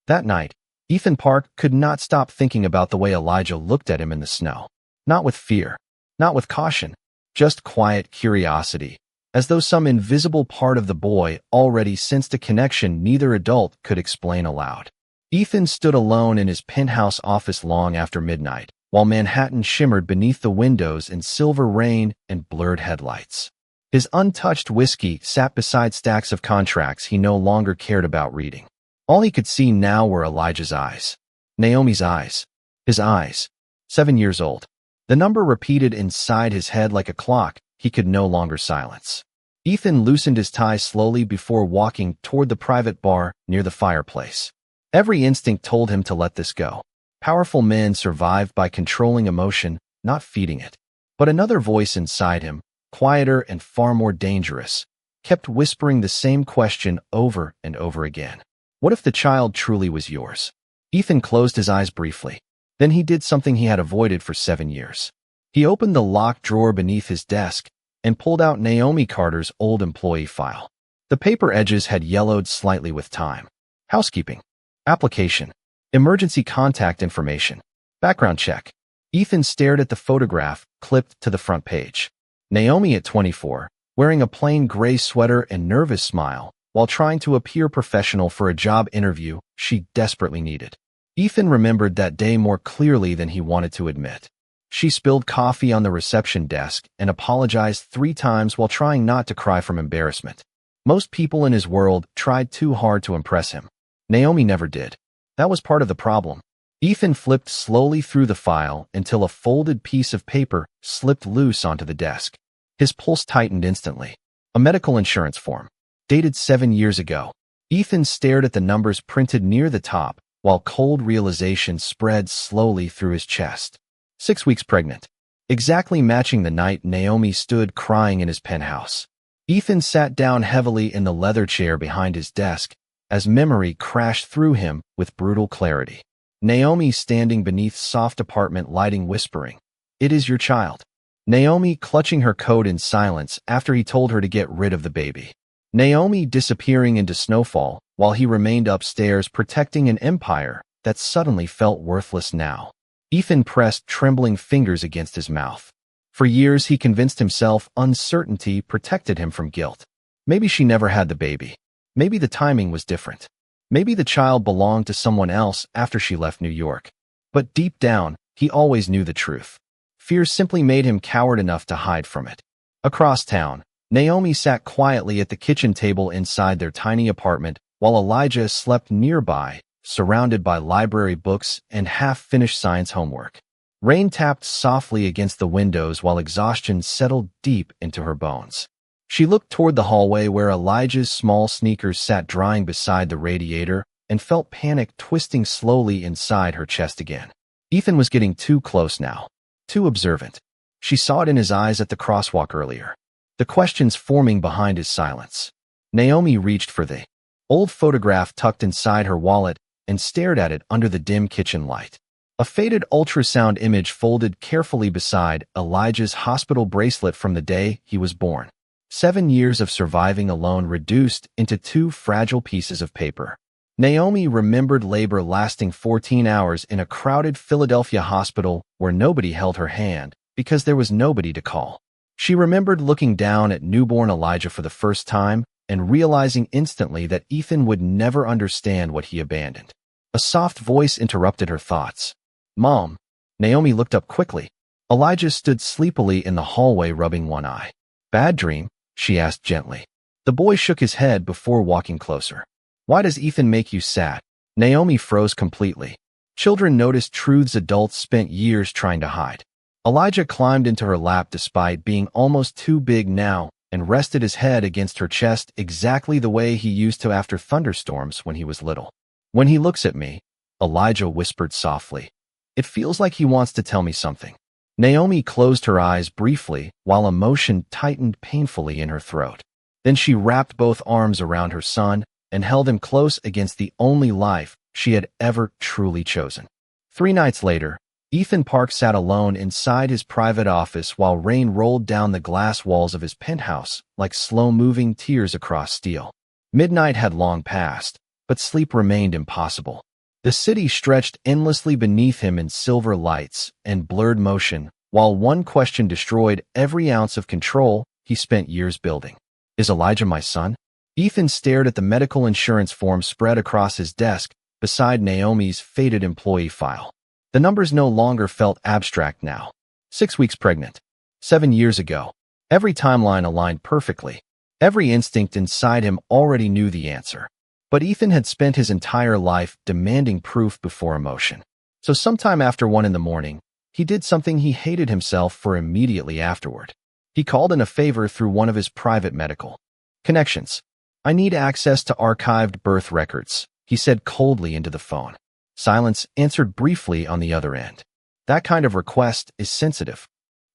Speaker 1: That night, Ethan Park could not stop thinking about the way Elijah looked at him in the snow. Not with fear, not with caution, just quiet curiosity, as though some invisible part of the boy already sensed a connection neither adult could explain aloud. Ethan stood alone in his penthouse office long after midnight, while Manhattan shimmered beneath the windows in silver rain and blurred headlights. His untouched whiskey sat beside stacks of contracts he no longer cared about reading. All he could see now were Elijah's eyes, Naomi's eyes, his eyes. 7 years old. The number repeated inside his head like a clock he could no longer silence. Ethan loosened his tie slowly before walking toward the private bar near the fireplace. Every instinct told him to let this go. Powerful men survive by controlling emotion, not feeding it. But another voice inside him, quieter and far more dangerous, kept whispering the same question over and over again. What if the child truly was yours? Ethan closed his eyes briefly. Then he did something he had avoided for 7 years. He opened the locked drawer beneath his desk and pulled out Naomi Carter's old employee file. The paper edges had yellowed slightly with time. Housekeeping. Application. Emergency contact information. Background check. Ethan stared at the photograph clipped to the front page. Naomi at 24, wearing a plain gray sweater and nervous smile, while trying to appear professional for a job interview she desperately needed. Ethan remembered that day more clearly than he wanted to admit. She spilled coffee on the reception desk and apologized 3 times while trying not to cry from embarrassment. Most people in his world tried too hard to impress him. Naomi never did. That was part of the problem. Ethan flipped slowly through the file until a folded piece of paper slipped loose onto the desk. His pulse tightened instantly. A medical insurance form, dated 7 years ago. Ethan stared at the numbers printed near the top, while cold realization spread slowly through his chest. 6 weeks pregnant. Exactly matching the night Naomi stood crying in his penthouse. Ethan sat down heavily in the leather chair behind his desk as memory crashed through him with brutal clarity. Naomi standing beneath soft apartment lighting whispering, "It is your child." Naomi clutching her coat in silence after he told her to get rid of the baby. Naomi disappearing into snowfall while he remained upstairs protecting an empire that suddenly felt worthless now. Ethan pressed trembling fingers against his mouth. For years he convinced himself uncertainty protected him from guilt. Maybe she never had the baby. Maybe the timing was different. Maybe the child belonged to someone else after she left New York. But deep down, he always knew the truth. Fear simply made him coward enough to hide from it. Across town, Naomi sat quietly at the kitchen table inside their tiny apartment while Elijah slept nearby, surrounded by library books and half-finished science homework. Rain tapped softly against the windows while exhaustion settled deep into her bones. She looked toward the hallway where Elijah's small sneakers sat drying beside the radiator and felt panic twisting slowly inside her chest again. Ethan was getting too close now, too observant. She saw it in his eyes at the crosswalk earlier, the questions forming behind his silence. Naomi reached for the old photograph tucked inside her wallet and stared at it under the dim kitchen light. A faded ultrasound image folded carefully beside Elijah's hospital bracelet from the day he was born. 7 years of surviving alone reduced into 2 fragile pieces of paper. Naomi remembered labor lasting 14 hours in a crowded Philadelphia hospital where nobody held her hand because there was nobody to call. She remembered looking down at newborn Elijah for the first time and realizing instantly that Ethan would never understand what he abandoned. A soft voice interrupted her thoughts. "Mom." Naomi looked up quickly. Elijah stood sleepily in the hallway rubbing one eye. "Bad dream?" she asked gently. The boy shook his head before walking closer. "Why does Ethan make you sad?" Naomi froze completely. Children noticed truths adults spent years trying to hide. Elijah climbed into her lap despite being almost too big now and rested his head against her chest exactly the way he used to after thunderstorms when he was little. "When he looks at me," Elijah whispered softly, "it feels like he wants to tell me something." Naomi closed her eyes briefly while emotion tightened painfully in her throat. Then she wrapped both arms around her son and held him close against the only life she had ever truly chosen. 3 nights later, Ethan Park sat alone inside his private office while rain rolled down the glass walls of his penthouse like slow-moving tears across steel. Midnight had long passed, but sleep remained impossible. The city stretched endlessly beneath him in silver lights and blurred motion, while one question destroyed every ounce of control he spent years building. "Is Elijah my son?" Ethan stared at the medical insurance form spread across his desk beside Naomi's faded employee file. The numbers no longer felt abstract now. 6 weeks pregnant. 7 years ago. Every timeline aligned perfectly. Every instinct inside him already knew the answer. But Ethan had spent his entire life demanding proof before emotion. So sometime after 1 in the morning, he did something he hated himself for immediately afterward. He called in a favor through one of his private medical connections. "I need access to archived birth records," he said coldly into the phone. Silence answered briefly on the other end. "That kind of request is sensitive."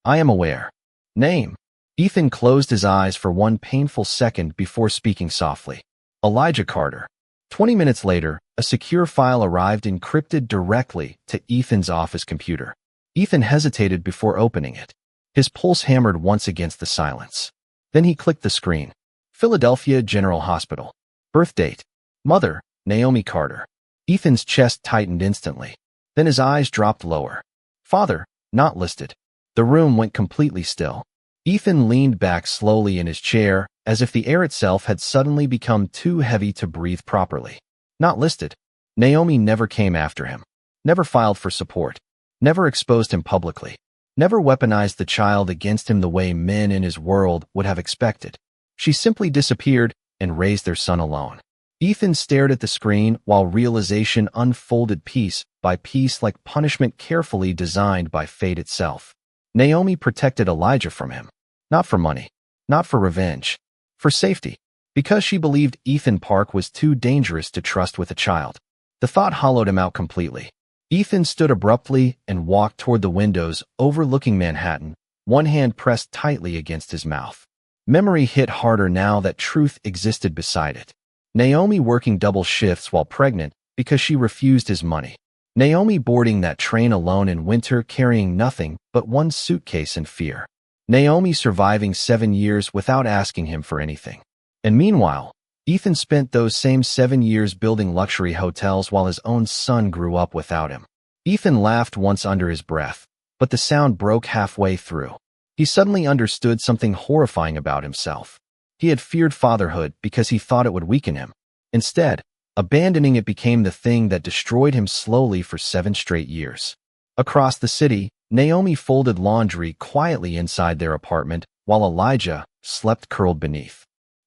Speaker 1: "I am aware." "Name?" Ethan closed his eyes for one painful second before speaking softly. "Elijah Carter." 20 minutes later, a secure file arrived encrypted directly to Ethan's office computer. Ethan hesitated before opening it. His pulse hammered once against the silence. Then he clicked the screen. Philadelphia General Hospital. Birth date. Mother, Naomi Carter. Ethan's chest tightened instantly. Then his eyes dropped lower. Father, not listed. The room went completely still. Ethan leaned back slowly in his chair, as if the air itself had suddenly become too heavy to breathe properly. Not listed. Naomi never came after him. Never filed for support. Never exposed him publicly. Never weaponized the child against him the way men in his world would have expected. She simply disappeared and raised their son alone. Ethan stared at the screen while realization unfolded piece by piece like punishment carefully designed by fate itself. Naomi protected Elijah from him. Not for money. Not for revenge. For safety. Because she believed Ethan Park was too dangerous to trust with a child. The thought hollowed him out completely. Ethan stood abruptly and walked toward the windows overlooking Manhattan, one hand pressed tightly against his mouth. Memory hit harder now that truth existed beside it. Naomi working double shifts while pregnant because she refused his money. Naomi boarding that train alone in winter carrying nothing but one suitcase and fear. Naomi surviving 7 years without asking him for anything. And meanwhile, Ethan spent those same 7 years building luxury hotels while his own son grew up without him. Ethan laughed once under his breath, but the sound broke halfway through. He suddenly understood something horrifying about himself. He had feared fatherhood because he thought it would weaken him. Instead, abandoning it became the thing that destroyed him slowly for 7 straight years. Across the city, Naomi folded laundry quietly inside their apartment while Elijah slept curled beneath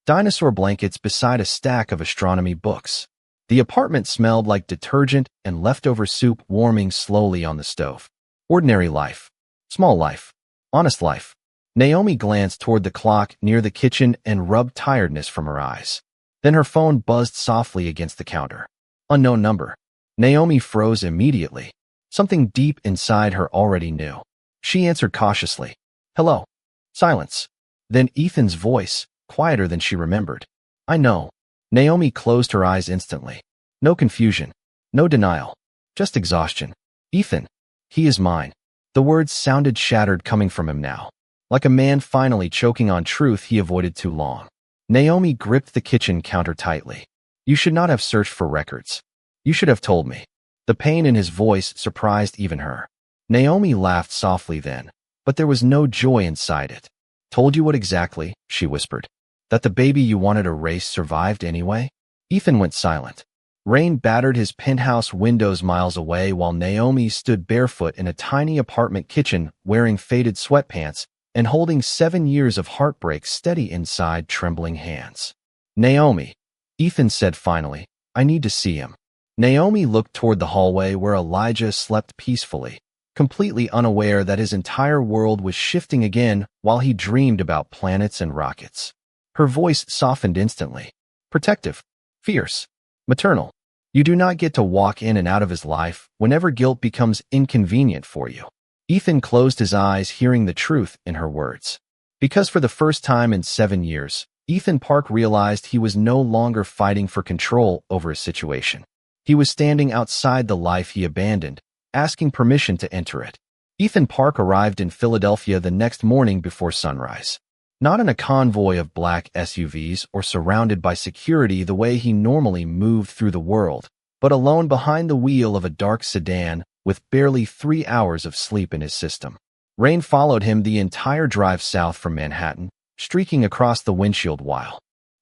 Speaker 1: dinosaur blankets beside a stack of astronomy books. The apartment smelled like detergent and leftover soup warming slowly on the stove. Ordinary life. Small life. Honest life. Naomi glanced toward the clock near the kitchen and rubbed tiredness from her eyes. Then her phone buzzed softly against the counter. Unknown number. Naomi froze immediately. Something deep inside her already knew. She answered cautiously. Hello. Silence. Then Ethan's voice, quieter than she remembered. I know. Naomi closed her eyes instantly. No confusion. No denial. Just exhaustion. Ethan. He is mine. The words sounded shattered coming from him now. Like a man finally choking on truth he avoided too long. Naomi gripped the kitchen counter tightly. You should not have searched for records. You should have told me. The pain in his voice surprised even her. Naomi laughed softly then, but there was no joy inside it. Told you what exactly? She whispered. That the baby you wanted to raise survived anyway? Ethan went silent. Rain battered his penthouse windows miles away while Naomi stood barefoot in a tiny apartment kitchen wearing faded sweatpants and holding 7 years of heartbreak steady inside trembling hands. Naomi, Ethan said finally, I need to see him. Naomi looked toward the hallway where Elijah slept peacefully, completely unaware that his entire world was shifting again while he dreamed about planets and rockets. Her voice softened instantly. Protective. Fierce. Maternal. You do not get to walk in and out of his life whenever guilt becomes inconvenient for you. Ethan closed his eyes, hearing the truth in her words. Because for the first time in 7 years, Ethan Park realized he was no longer fighting for control over his situation. He was standing outside the life he abandoned, asking permission to enter it. Ethan Park arrived in Philadelphia the next morning before sunrise. Not in a convoy of black SUVs or surrounded by security the way he normally moved through the world, but alone behind the wheel of a dark sedan with barely 3 hours of sleep in his system. Rain followed him the entire drive south from Manhattan, streaking across the windshield while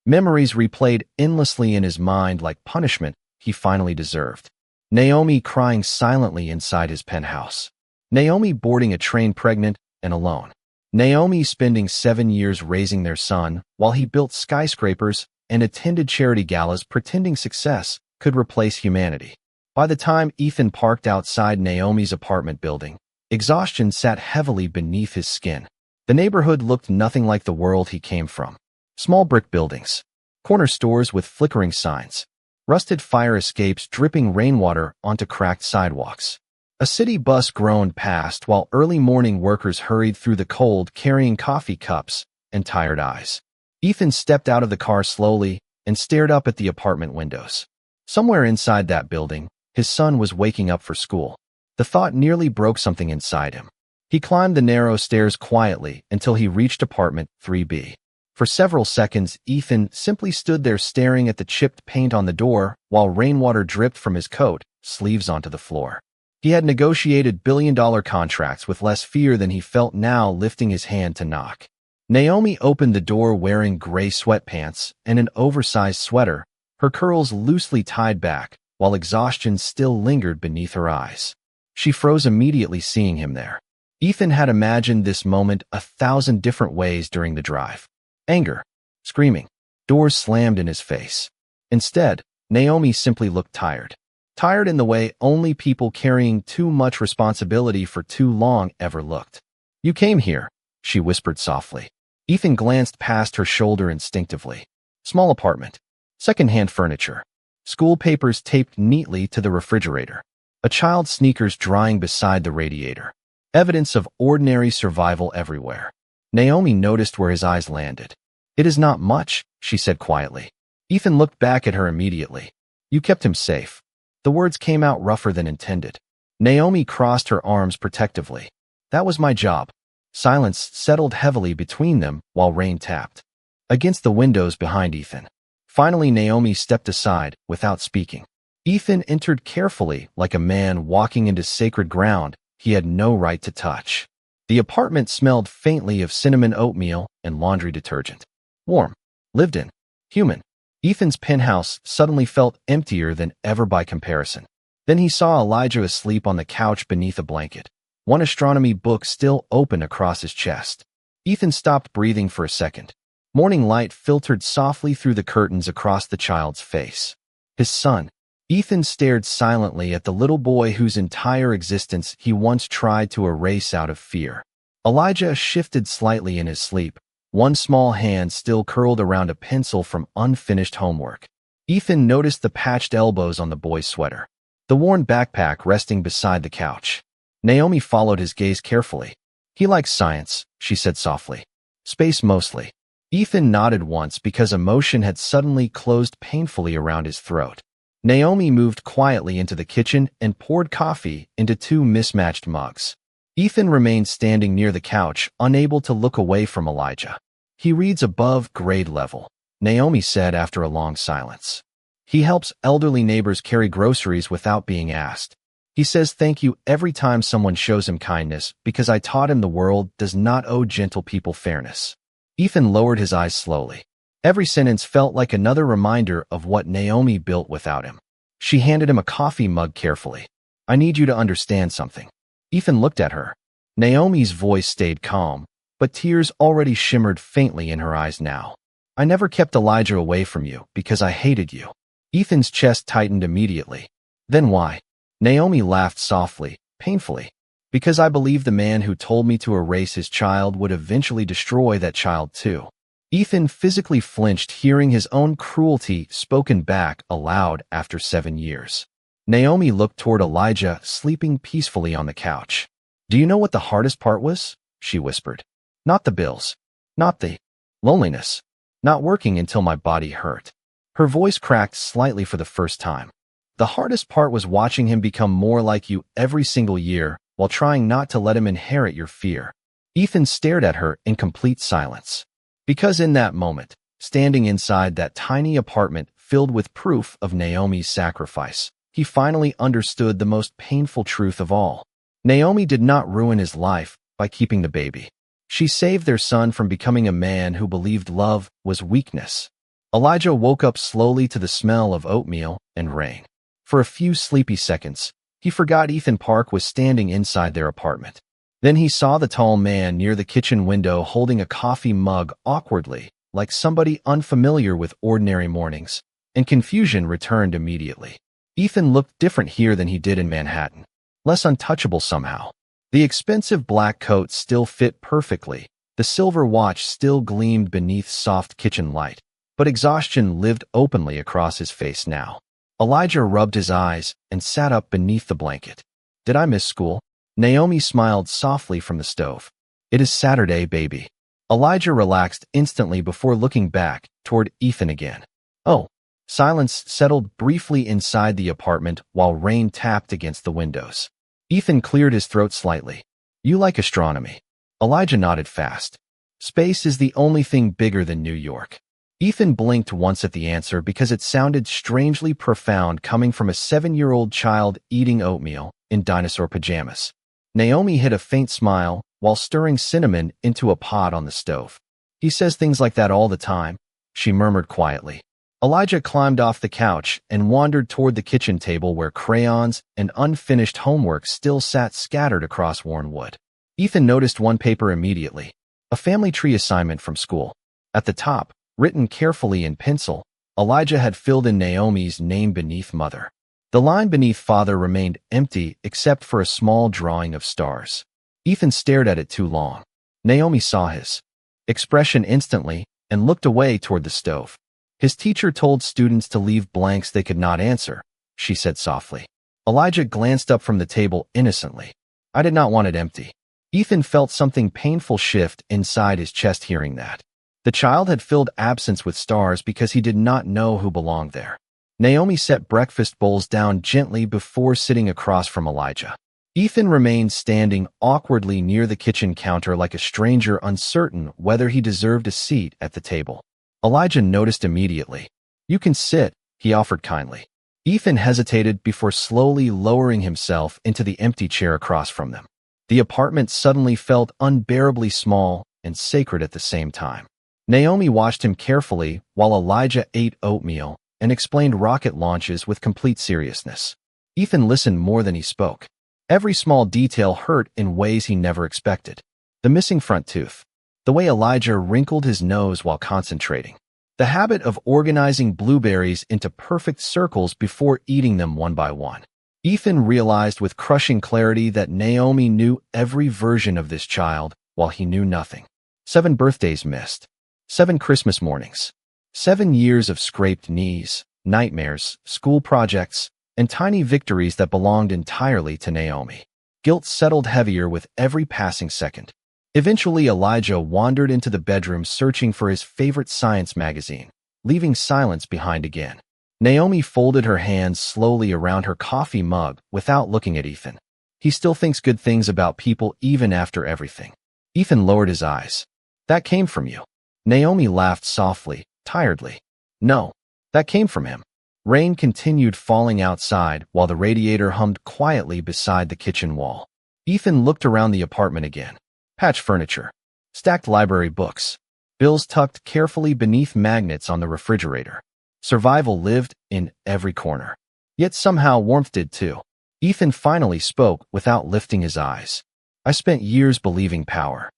Speaker 1: memories replayed endlessly in his mind like punishment he finally deserved. Naomi crying silently inside his penthouse. Naomi boarding a train pregnant and alone. Naomi spending 7 years raising their son while he built skyscrapers and attended charity galas pretending success could replace humanity. By the time Ethan parked outside Naomi's apartment building, exhaustion sat heavily beneath his skin. The neighborhood looked nothing like the world he came from. Small brick buildings, corner stores with flickering signs, rusted fire escapes dripping rainwater onto cracked sidewalks. A city bus groaned past while early morning workers hurried through the cold carrying coffee cups and tired eyes. Ethan stepped out of the car slowly and stared up at the apartment windows. Somewhere inside that building, his son was waking up for school. The thought nearly broke something inside him. He climbed the narrow stairs quietly until he reached apartment 3B. For several seconds, Ethan simply stood there staring at the chipped paint on the door while rainwater dripped from his coat sleeves onto the floor. He had negotiated billion-dollar contracts with less fear than he felt now lifting his hand to knock. Naomi opened the door wearing gray sweatpants and an oversized sweater, her curls loosely tied back, while exhaustion still lingered beneath her eyes. She froze immediately seeing him there. Ethan had imagined this moment 1,000 different ways during the drive. Anger, screaming, doors slammed in his face. Instead, Naomi simply looked tired. Tired in the way only people carrying too much responsibility for too long ever looked. You came here, she whispered softly. Ethan glanced past her shoulder instinctively. Small apartment. Second-hand furniture. School papers taped neatly to the refrigerator. A child's sneakers drying beside the radiator. Evidence of ordinary survival everywhere. Naomi noticed where his eyes landed. It is not much, she said quietly. Ethan looked back at her immediately. You kept him safe. The words came out rougher than intended. Naomi crossed her arms protectively. That was my job. Silence settled heavily between them while rain tapped against the windows behind Ethan. Finally, Naomi stepped aside without speaking. Ethan entered carefully like a man walking into sacred ground he had no right to touch. The apartment smelled faintly of cinnamon oatmeal and laundry detergent. Warm. Lived in. Human. Ethan's penthouse suddenly felt emptier than ever by comparison. Then he saw Elijah asleep on the couch beneath a blanket, one astronomy book still open across his chest. Ethan stopped breathing for a second. Morning light filtered softly through the curtains across the child's face. His son. Ethan stared silently at the little boy whose entire existence he once tried to erase out of fear. Elijah shifted slightly in his sleep, one small hand still curled around a pencil from unfinished homework. Ethan noticed the patched elbows on the boy's sweater, the worn backpack resting beside the couch. Naomi followed his gaze carefully. He likes science, she said softly. Space mostly. Ethan nodded once because emotion had suddenly closed painfully around his throat. Naomi moved quietly into the kitchen and poured coffee into two mismatched mugs. Ethan remained standing near the couch, unable to look away from Elijah. He reads above grade level, Naomi said after a long silence. He helps elderly neighbors carry groceries without being asked. He says thank you every time someone shows him kindness because I taught him the world does not owe gentle people fairness. Ethan lowered his eyes slowly. Every sentence felt like another reminder of what Naomi built without him. She handed him a coffee mug carefully. I need you to understand something. Ethan looked at her. Naomi's voice stayed calm, but tears already shimmered faintly in her eyes now. I never kept Elijah away from you because I hated you. Ethan's chest tightened immediately. Then why? Naomi laughed softly, painfully. Because I believed the man who told me to erase his child would eventually destroy that child too. Ethan physically flinched hearing his own cruelty spoken back aloud after 7 years. Naomi looked toward Elijah, sleeping peacefully on the couch. Do you know what the hardest part was? She whispered. Not the bills. Not the loneliness. Not working until my body hurt. Her voice cracked slightly for the first time. The hardest part was watching him become more like you every single year while trying not to let him inherit your fear. Ethan stared at her in complete silence. Because in that moment, standing inside that tiny apartment filled with proof of Naomi's sacrifice, he finally understood the most painful truth of all. Naomi did not ruin his life by keeping the baby. She saved their son from becoming a man who believed love was weakness. Elijah woke up slowly to the smell of oatmeal and rain. For a few sleepy seconds, he forgot Ethan Park was standing inside their apartment. Then he saw the tall man near the kitchen window holding a coffee mug awkwardly, like somebody unfamiliar with ordinary mornings, and confusion returned immediately. Ethan looked different here than he did in Manhattan, less untouchable somehow. The expensive black coat still fit perfectly, the silver watch still gleamed beneath soft kitchen light, but exhaustion lived openly across his face now. Elijah rubbed his eyes and sat up beneath the blanket. Did I miss school? Naomi smiled softly from the stove. It is Saturday, baby. Elijah relaxed instantly before looking back toward Ethan again. Oh. Silence settled briefly inside the apartment while rain tapped against the windows. Ethan cleared his throat slightly. You like astronomy. Elijah nodded fast. Space is the only thing bigger than New York. Ethan blinked once at the answer because it sounded strangely profound coming from a 7-year-old child eating oatmeal in dinosaur pajamas. Naomi hid a faint smile while stirring cinnamon into a pot on the stove. He says things like that all the time, she murmured quietly. Elijah climbed off the couch and wandered toward the kitchen table where crayons and unfinished homework still sat scattered across worn wood. Ethan noticed one paper immediately, a family tree assignment from school. At the top, written carefully in pencil, Elijah had filled in Naomi's name beneath mother. The line beneath father remained empty except for a small drawing of stars. Ethan stared at it too long. Naomi saw his expression instantly and looked away toward the stove. His teacher told students to leave blanks they could not answer, she said softly. Elijah glanced up from the table innocently. I did not want it empty. Ethan felt something painful shift inside his chest hearing that. The child had filled absence with stars because he did not know who belonged there. Naomi set breakfast bowls down gently before sitting across from Elijah. Ethan remained standing awkwardly near the kitchen counter like a stranger uncertain whether he deserved a seat at the table. Elijah noticed immediately. You can sit, he offered kindly. Ethan hesitated before slowly lowering himself into the empty chair across from them. The apartment suddenly felt unbearably small and sacred at the same time. Naomi watched him carefully while Elijah ate oatmeal and explained rocket launches with complete seriousness. Ethan listened more than he spoke. Every small detail hurt in ways he never expected. The missing front tooth. The way Elijah wrinkled his nose while concentrating. The habit of organizing blueberries into perfect circles before eating them one by one. Ethan realized with crushing clarity that Naomi knew every version of this child while he knew nothing. 7 birthdays missed. 7 Christmas mornings. 7 years of scraped knees, nightmares, school projects, and tiny victories that belonged entirely to Naomi. Guilt settled heavier with every passing second. Eventually, Elijah wandered into the bedroom searching for his favorite science magazine, leaving silence behind again. Naomi folded her hands slowly around her coffee mug without looking at Ethan. He still thinks good things about people even after everything. Ethan lowered his eyes. That came from you. Naomi laughed softly, tiredly. No, that came from him. Rain continued falling outside while the radiator hummed quietly beside the kitchen wall. Ethan looked around the apartment again. Patch furniture. Stacked library books. Bills tucked carefully beneath magnets on the refrigerator. Survival lived in every corner. Yet somehow warmth did too. Ethan finally spoke without lifting his eyes. I spent years believing power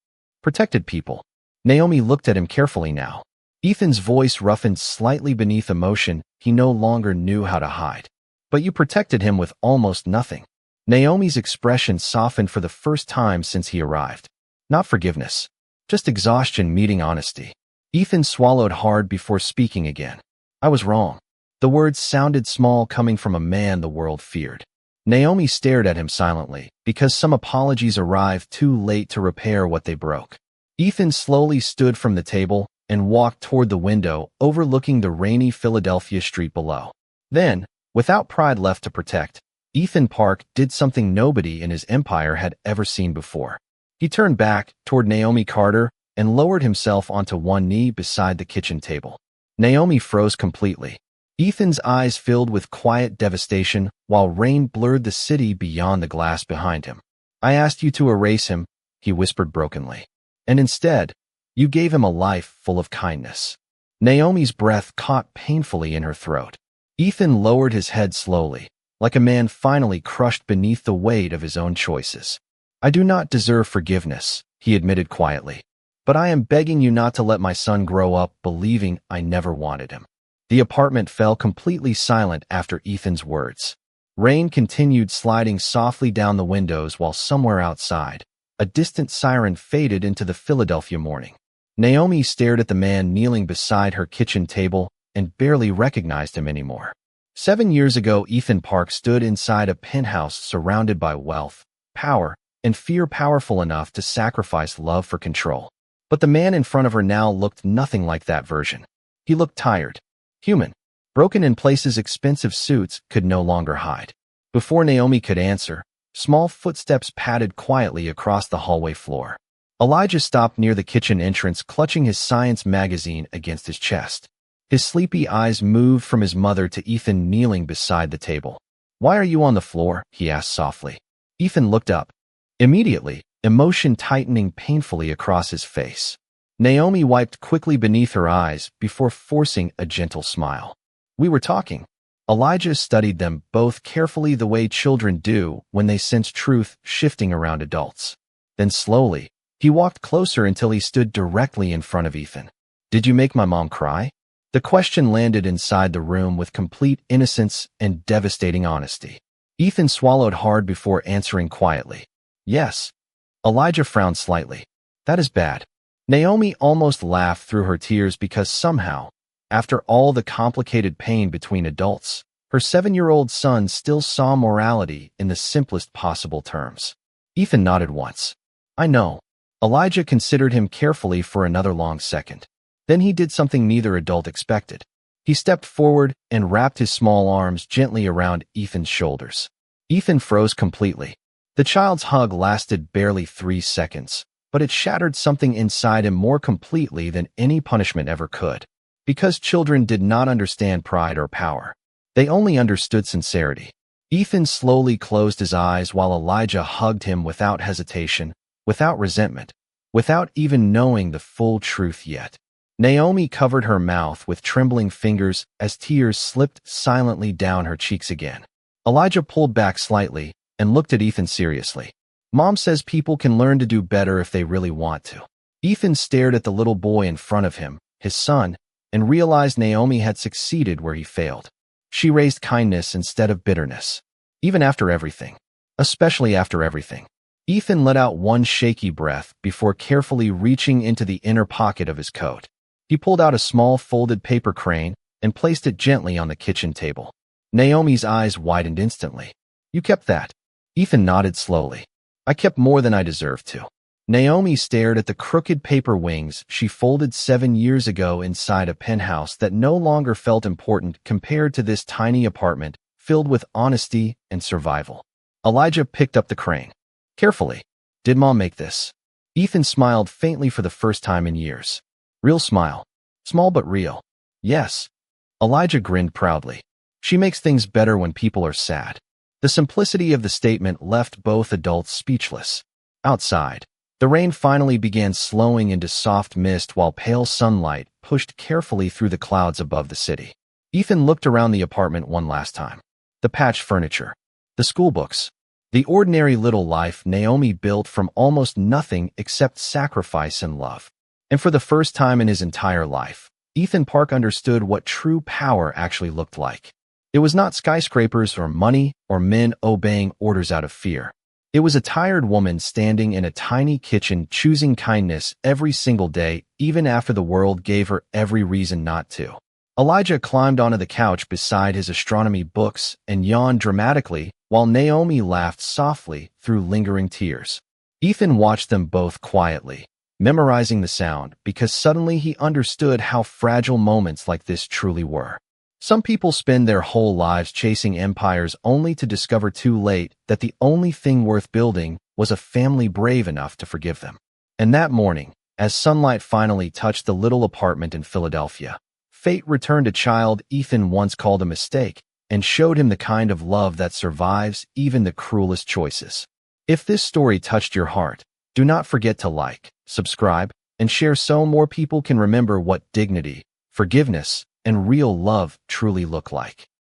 Speaker 1: protected people. Naomi looked at him carefully now. Ethan's voice roughened slightly beneath emotion he no longer knew how to hide. But you protected him with almost nothing. Naomi's expression softened for the first time since he arrived. Not forgiveness. Just exhaustion meeting honesty. Ethan swallowed hard before speaking again. I was wrong. The words sounded small coming from a man the world feared. Naomi stared at him silently, because some apologies arrived too late to repair what they broke. Ethan slowly stood from the table and walked toward the window overlooking the rainy Philadelphia street below. Then, without pride left to protect, Ethan Park did something nobody in his empire had ever seen before. He turned back toward Naomi Carter and lowered himself onto one knee beside the kitchen table. Naomi froze completely. Ethan's eyes filled with quiet devastation while rain blurred the city beyond the glass behind him. I asked you to erase him, he whispered brokenly. And instead, you gave him a life full of kindness. Naomi's breath caught painfully in her throat. Ethan lowered his head slowly, like a man finally crushed beneath the weight of his own choices. I do not deserve forgiveness, he admitted quietly. But I am begging you not to let my son grow up believing I never wanted him. The apartment fell completely silent after Ethan's words. Rain continued sliding softly down the windows while somewhere outside, a distant siren faded into the Philadelphia morning. Naomi stared at the man kneeling beside her kitchen table and barely recognized him anymore. 7 years ago, Ethan Park stood inside a penthouse surrounded by wealth, power, and fear powerful enough to sacrifice love for control. But the man in front of her now looked nothing like that version. He looked tired, human, broken in places expensive suits could no longer hide. Before Naomi could answer, small footsteps padded quietly across the hallway floor. Elijah stopped near the kitchen entrance, clutching his science magazine against his chest. His sleepy eyes moved from his mother to Ethan kneeling beside the table. Why are you on the floor? He asked softly. Ethan looked up. Immediately, emotion tightening painfully across his face. Naomi wiped quickly beneath her eyes before forcing a gentle smile. We were talking. Elijah studied them both carefully the way children do when they sense truth shifting around adults. Then slowly, he walked closer until he stood directly in front of Ethan. Did you make my mom cry? The question landed inside the room with complete innocence and devastating honesty. Ethan swallowed hard before answering quietly. Yes. Elijah frowned slightly. That is bad. Naomi almost laughed through her tears because somehow, after all the complicated pain between adults, her 7-year-old son still saw morality in the simplest possible terms. Ethan nodded once. I know. Elijah considered him carefully for another long second. Then he did something neither adult expected. He stepped forward and wrapped his small arms gently around Ethan's shoulders. Ethan froze completely. The child's hug lasted barely 3 seconds, but it shattered something inside him more completely than any punishment ever could. Because children did not understand pride or power. They only understood sincerity. Ethan slowly closed his eyes while Elijah hugged him without hesitation, without resentment, without even knowing the full truth yet. Naomi covered her mouth with trembling fingers as tears slipped silently down her cheeks again. Elijah pulled back slightly and looked at Ethan seriously. Mom says people can learn to do better if they really want to. Ethan stared at the little boy in front of him, his son, and realized Naomi had succeeded where he failed. She raised kindness instead of bitterness. Even after everything. Especially after everything. Ethan let out one shaky breath before carefully reaching into the inner pocket of his coat. He pulled out a small folded paper crane and placed it gently on the kitchen table. Naomi's eyes widened instantly. "You kept that?" Ethan nodded slowly. "I kept more than I deserved to." Naomi stared at the crooked paper wings she folded 7 years ago inside a penthouse that no longer felt important compared to this tiny apartment filled with honesty and survival. Elijah picked up the crane. Carefully. "Did Mom make this?" Ethan smiled faintly for the first time in years. Real smile. Small but real. "Yes." Elijah grinned proudly. "She makes things better when people are sad." The simplicity of the statement left both adults speechless. Outside, the rain finally began slowing into soft mist while pale sunlight pushed carefully through the clouds above the city. Ethan looked around the apartment one last time. The patched furniture. The schoolbooks. The ordinary little life Naomi built from almost nothing except sacrifice and love. And for the first time in his entire life, Ethan Park understood what true power actually looked like. It was not skyscrapers or money or men obeying orders out of fear. It was a tired woman standing in a tiny kitchen choosing kindness every single day, even after the world gave her every reason not to. Elijah climbed onto the couch beside his astronomy books and yawned dramatically while Naomi laughed softly through lingering tears. Ethan watched them both quietly, memorizing the sound because suddenly he understood how fragile moments like this truly were. Some people spend their whole lives chasing empires only to discover too late that the only thing worth building was a family brave enough to forgive them. And that morning, as sunlight finally touched the little apartment in Philadelphia, fate returned a child Ethan once called a mistake and showed him the kind of love that survives even the cruelest choices. If this story touched your heart, do not forget to like, subscribe, and share so more people can remember what dignity, forgiveness, and real love truly look like.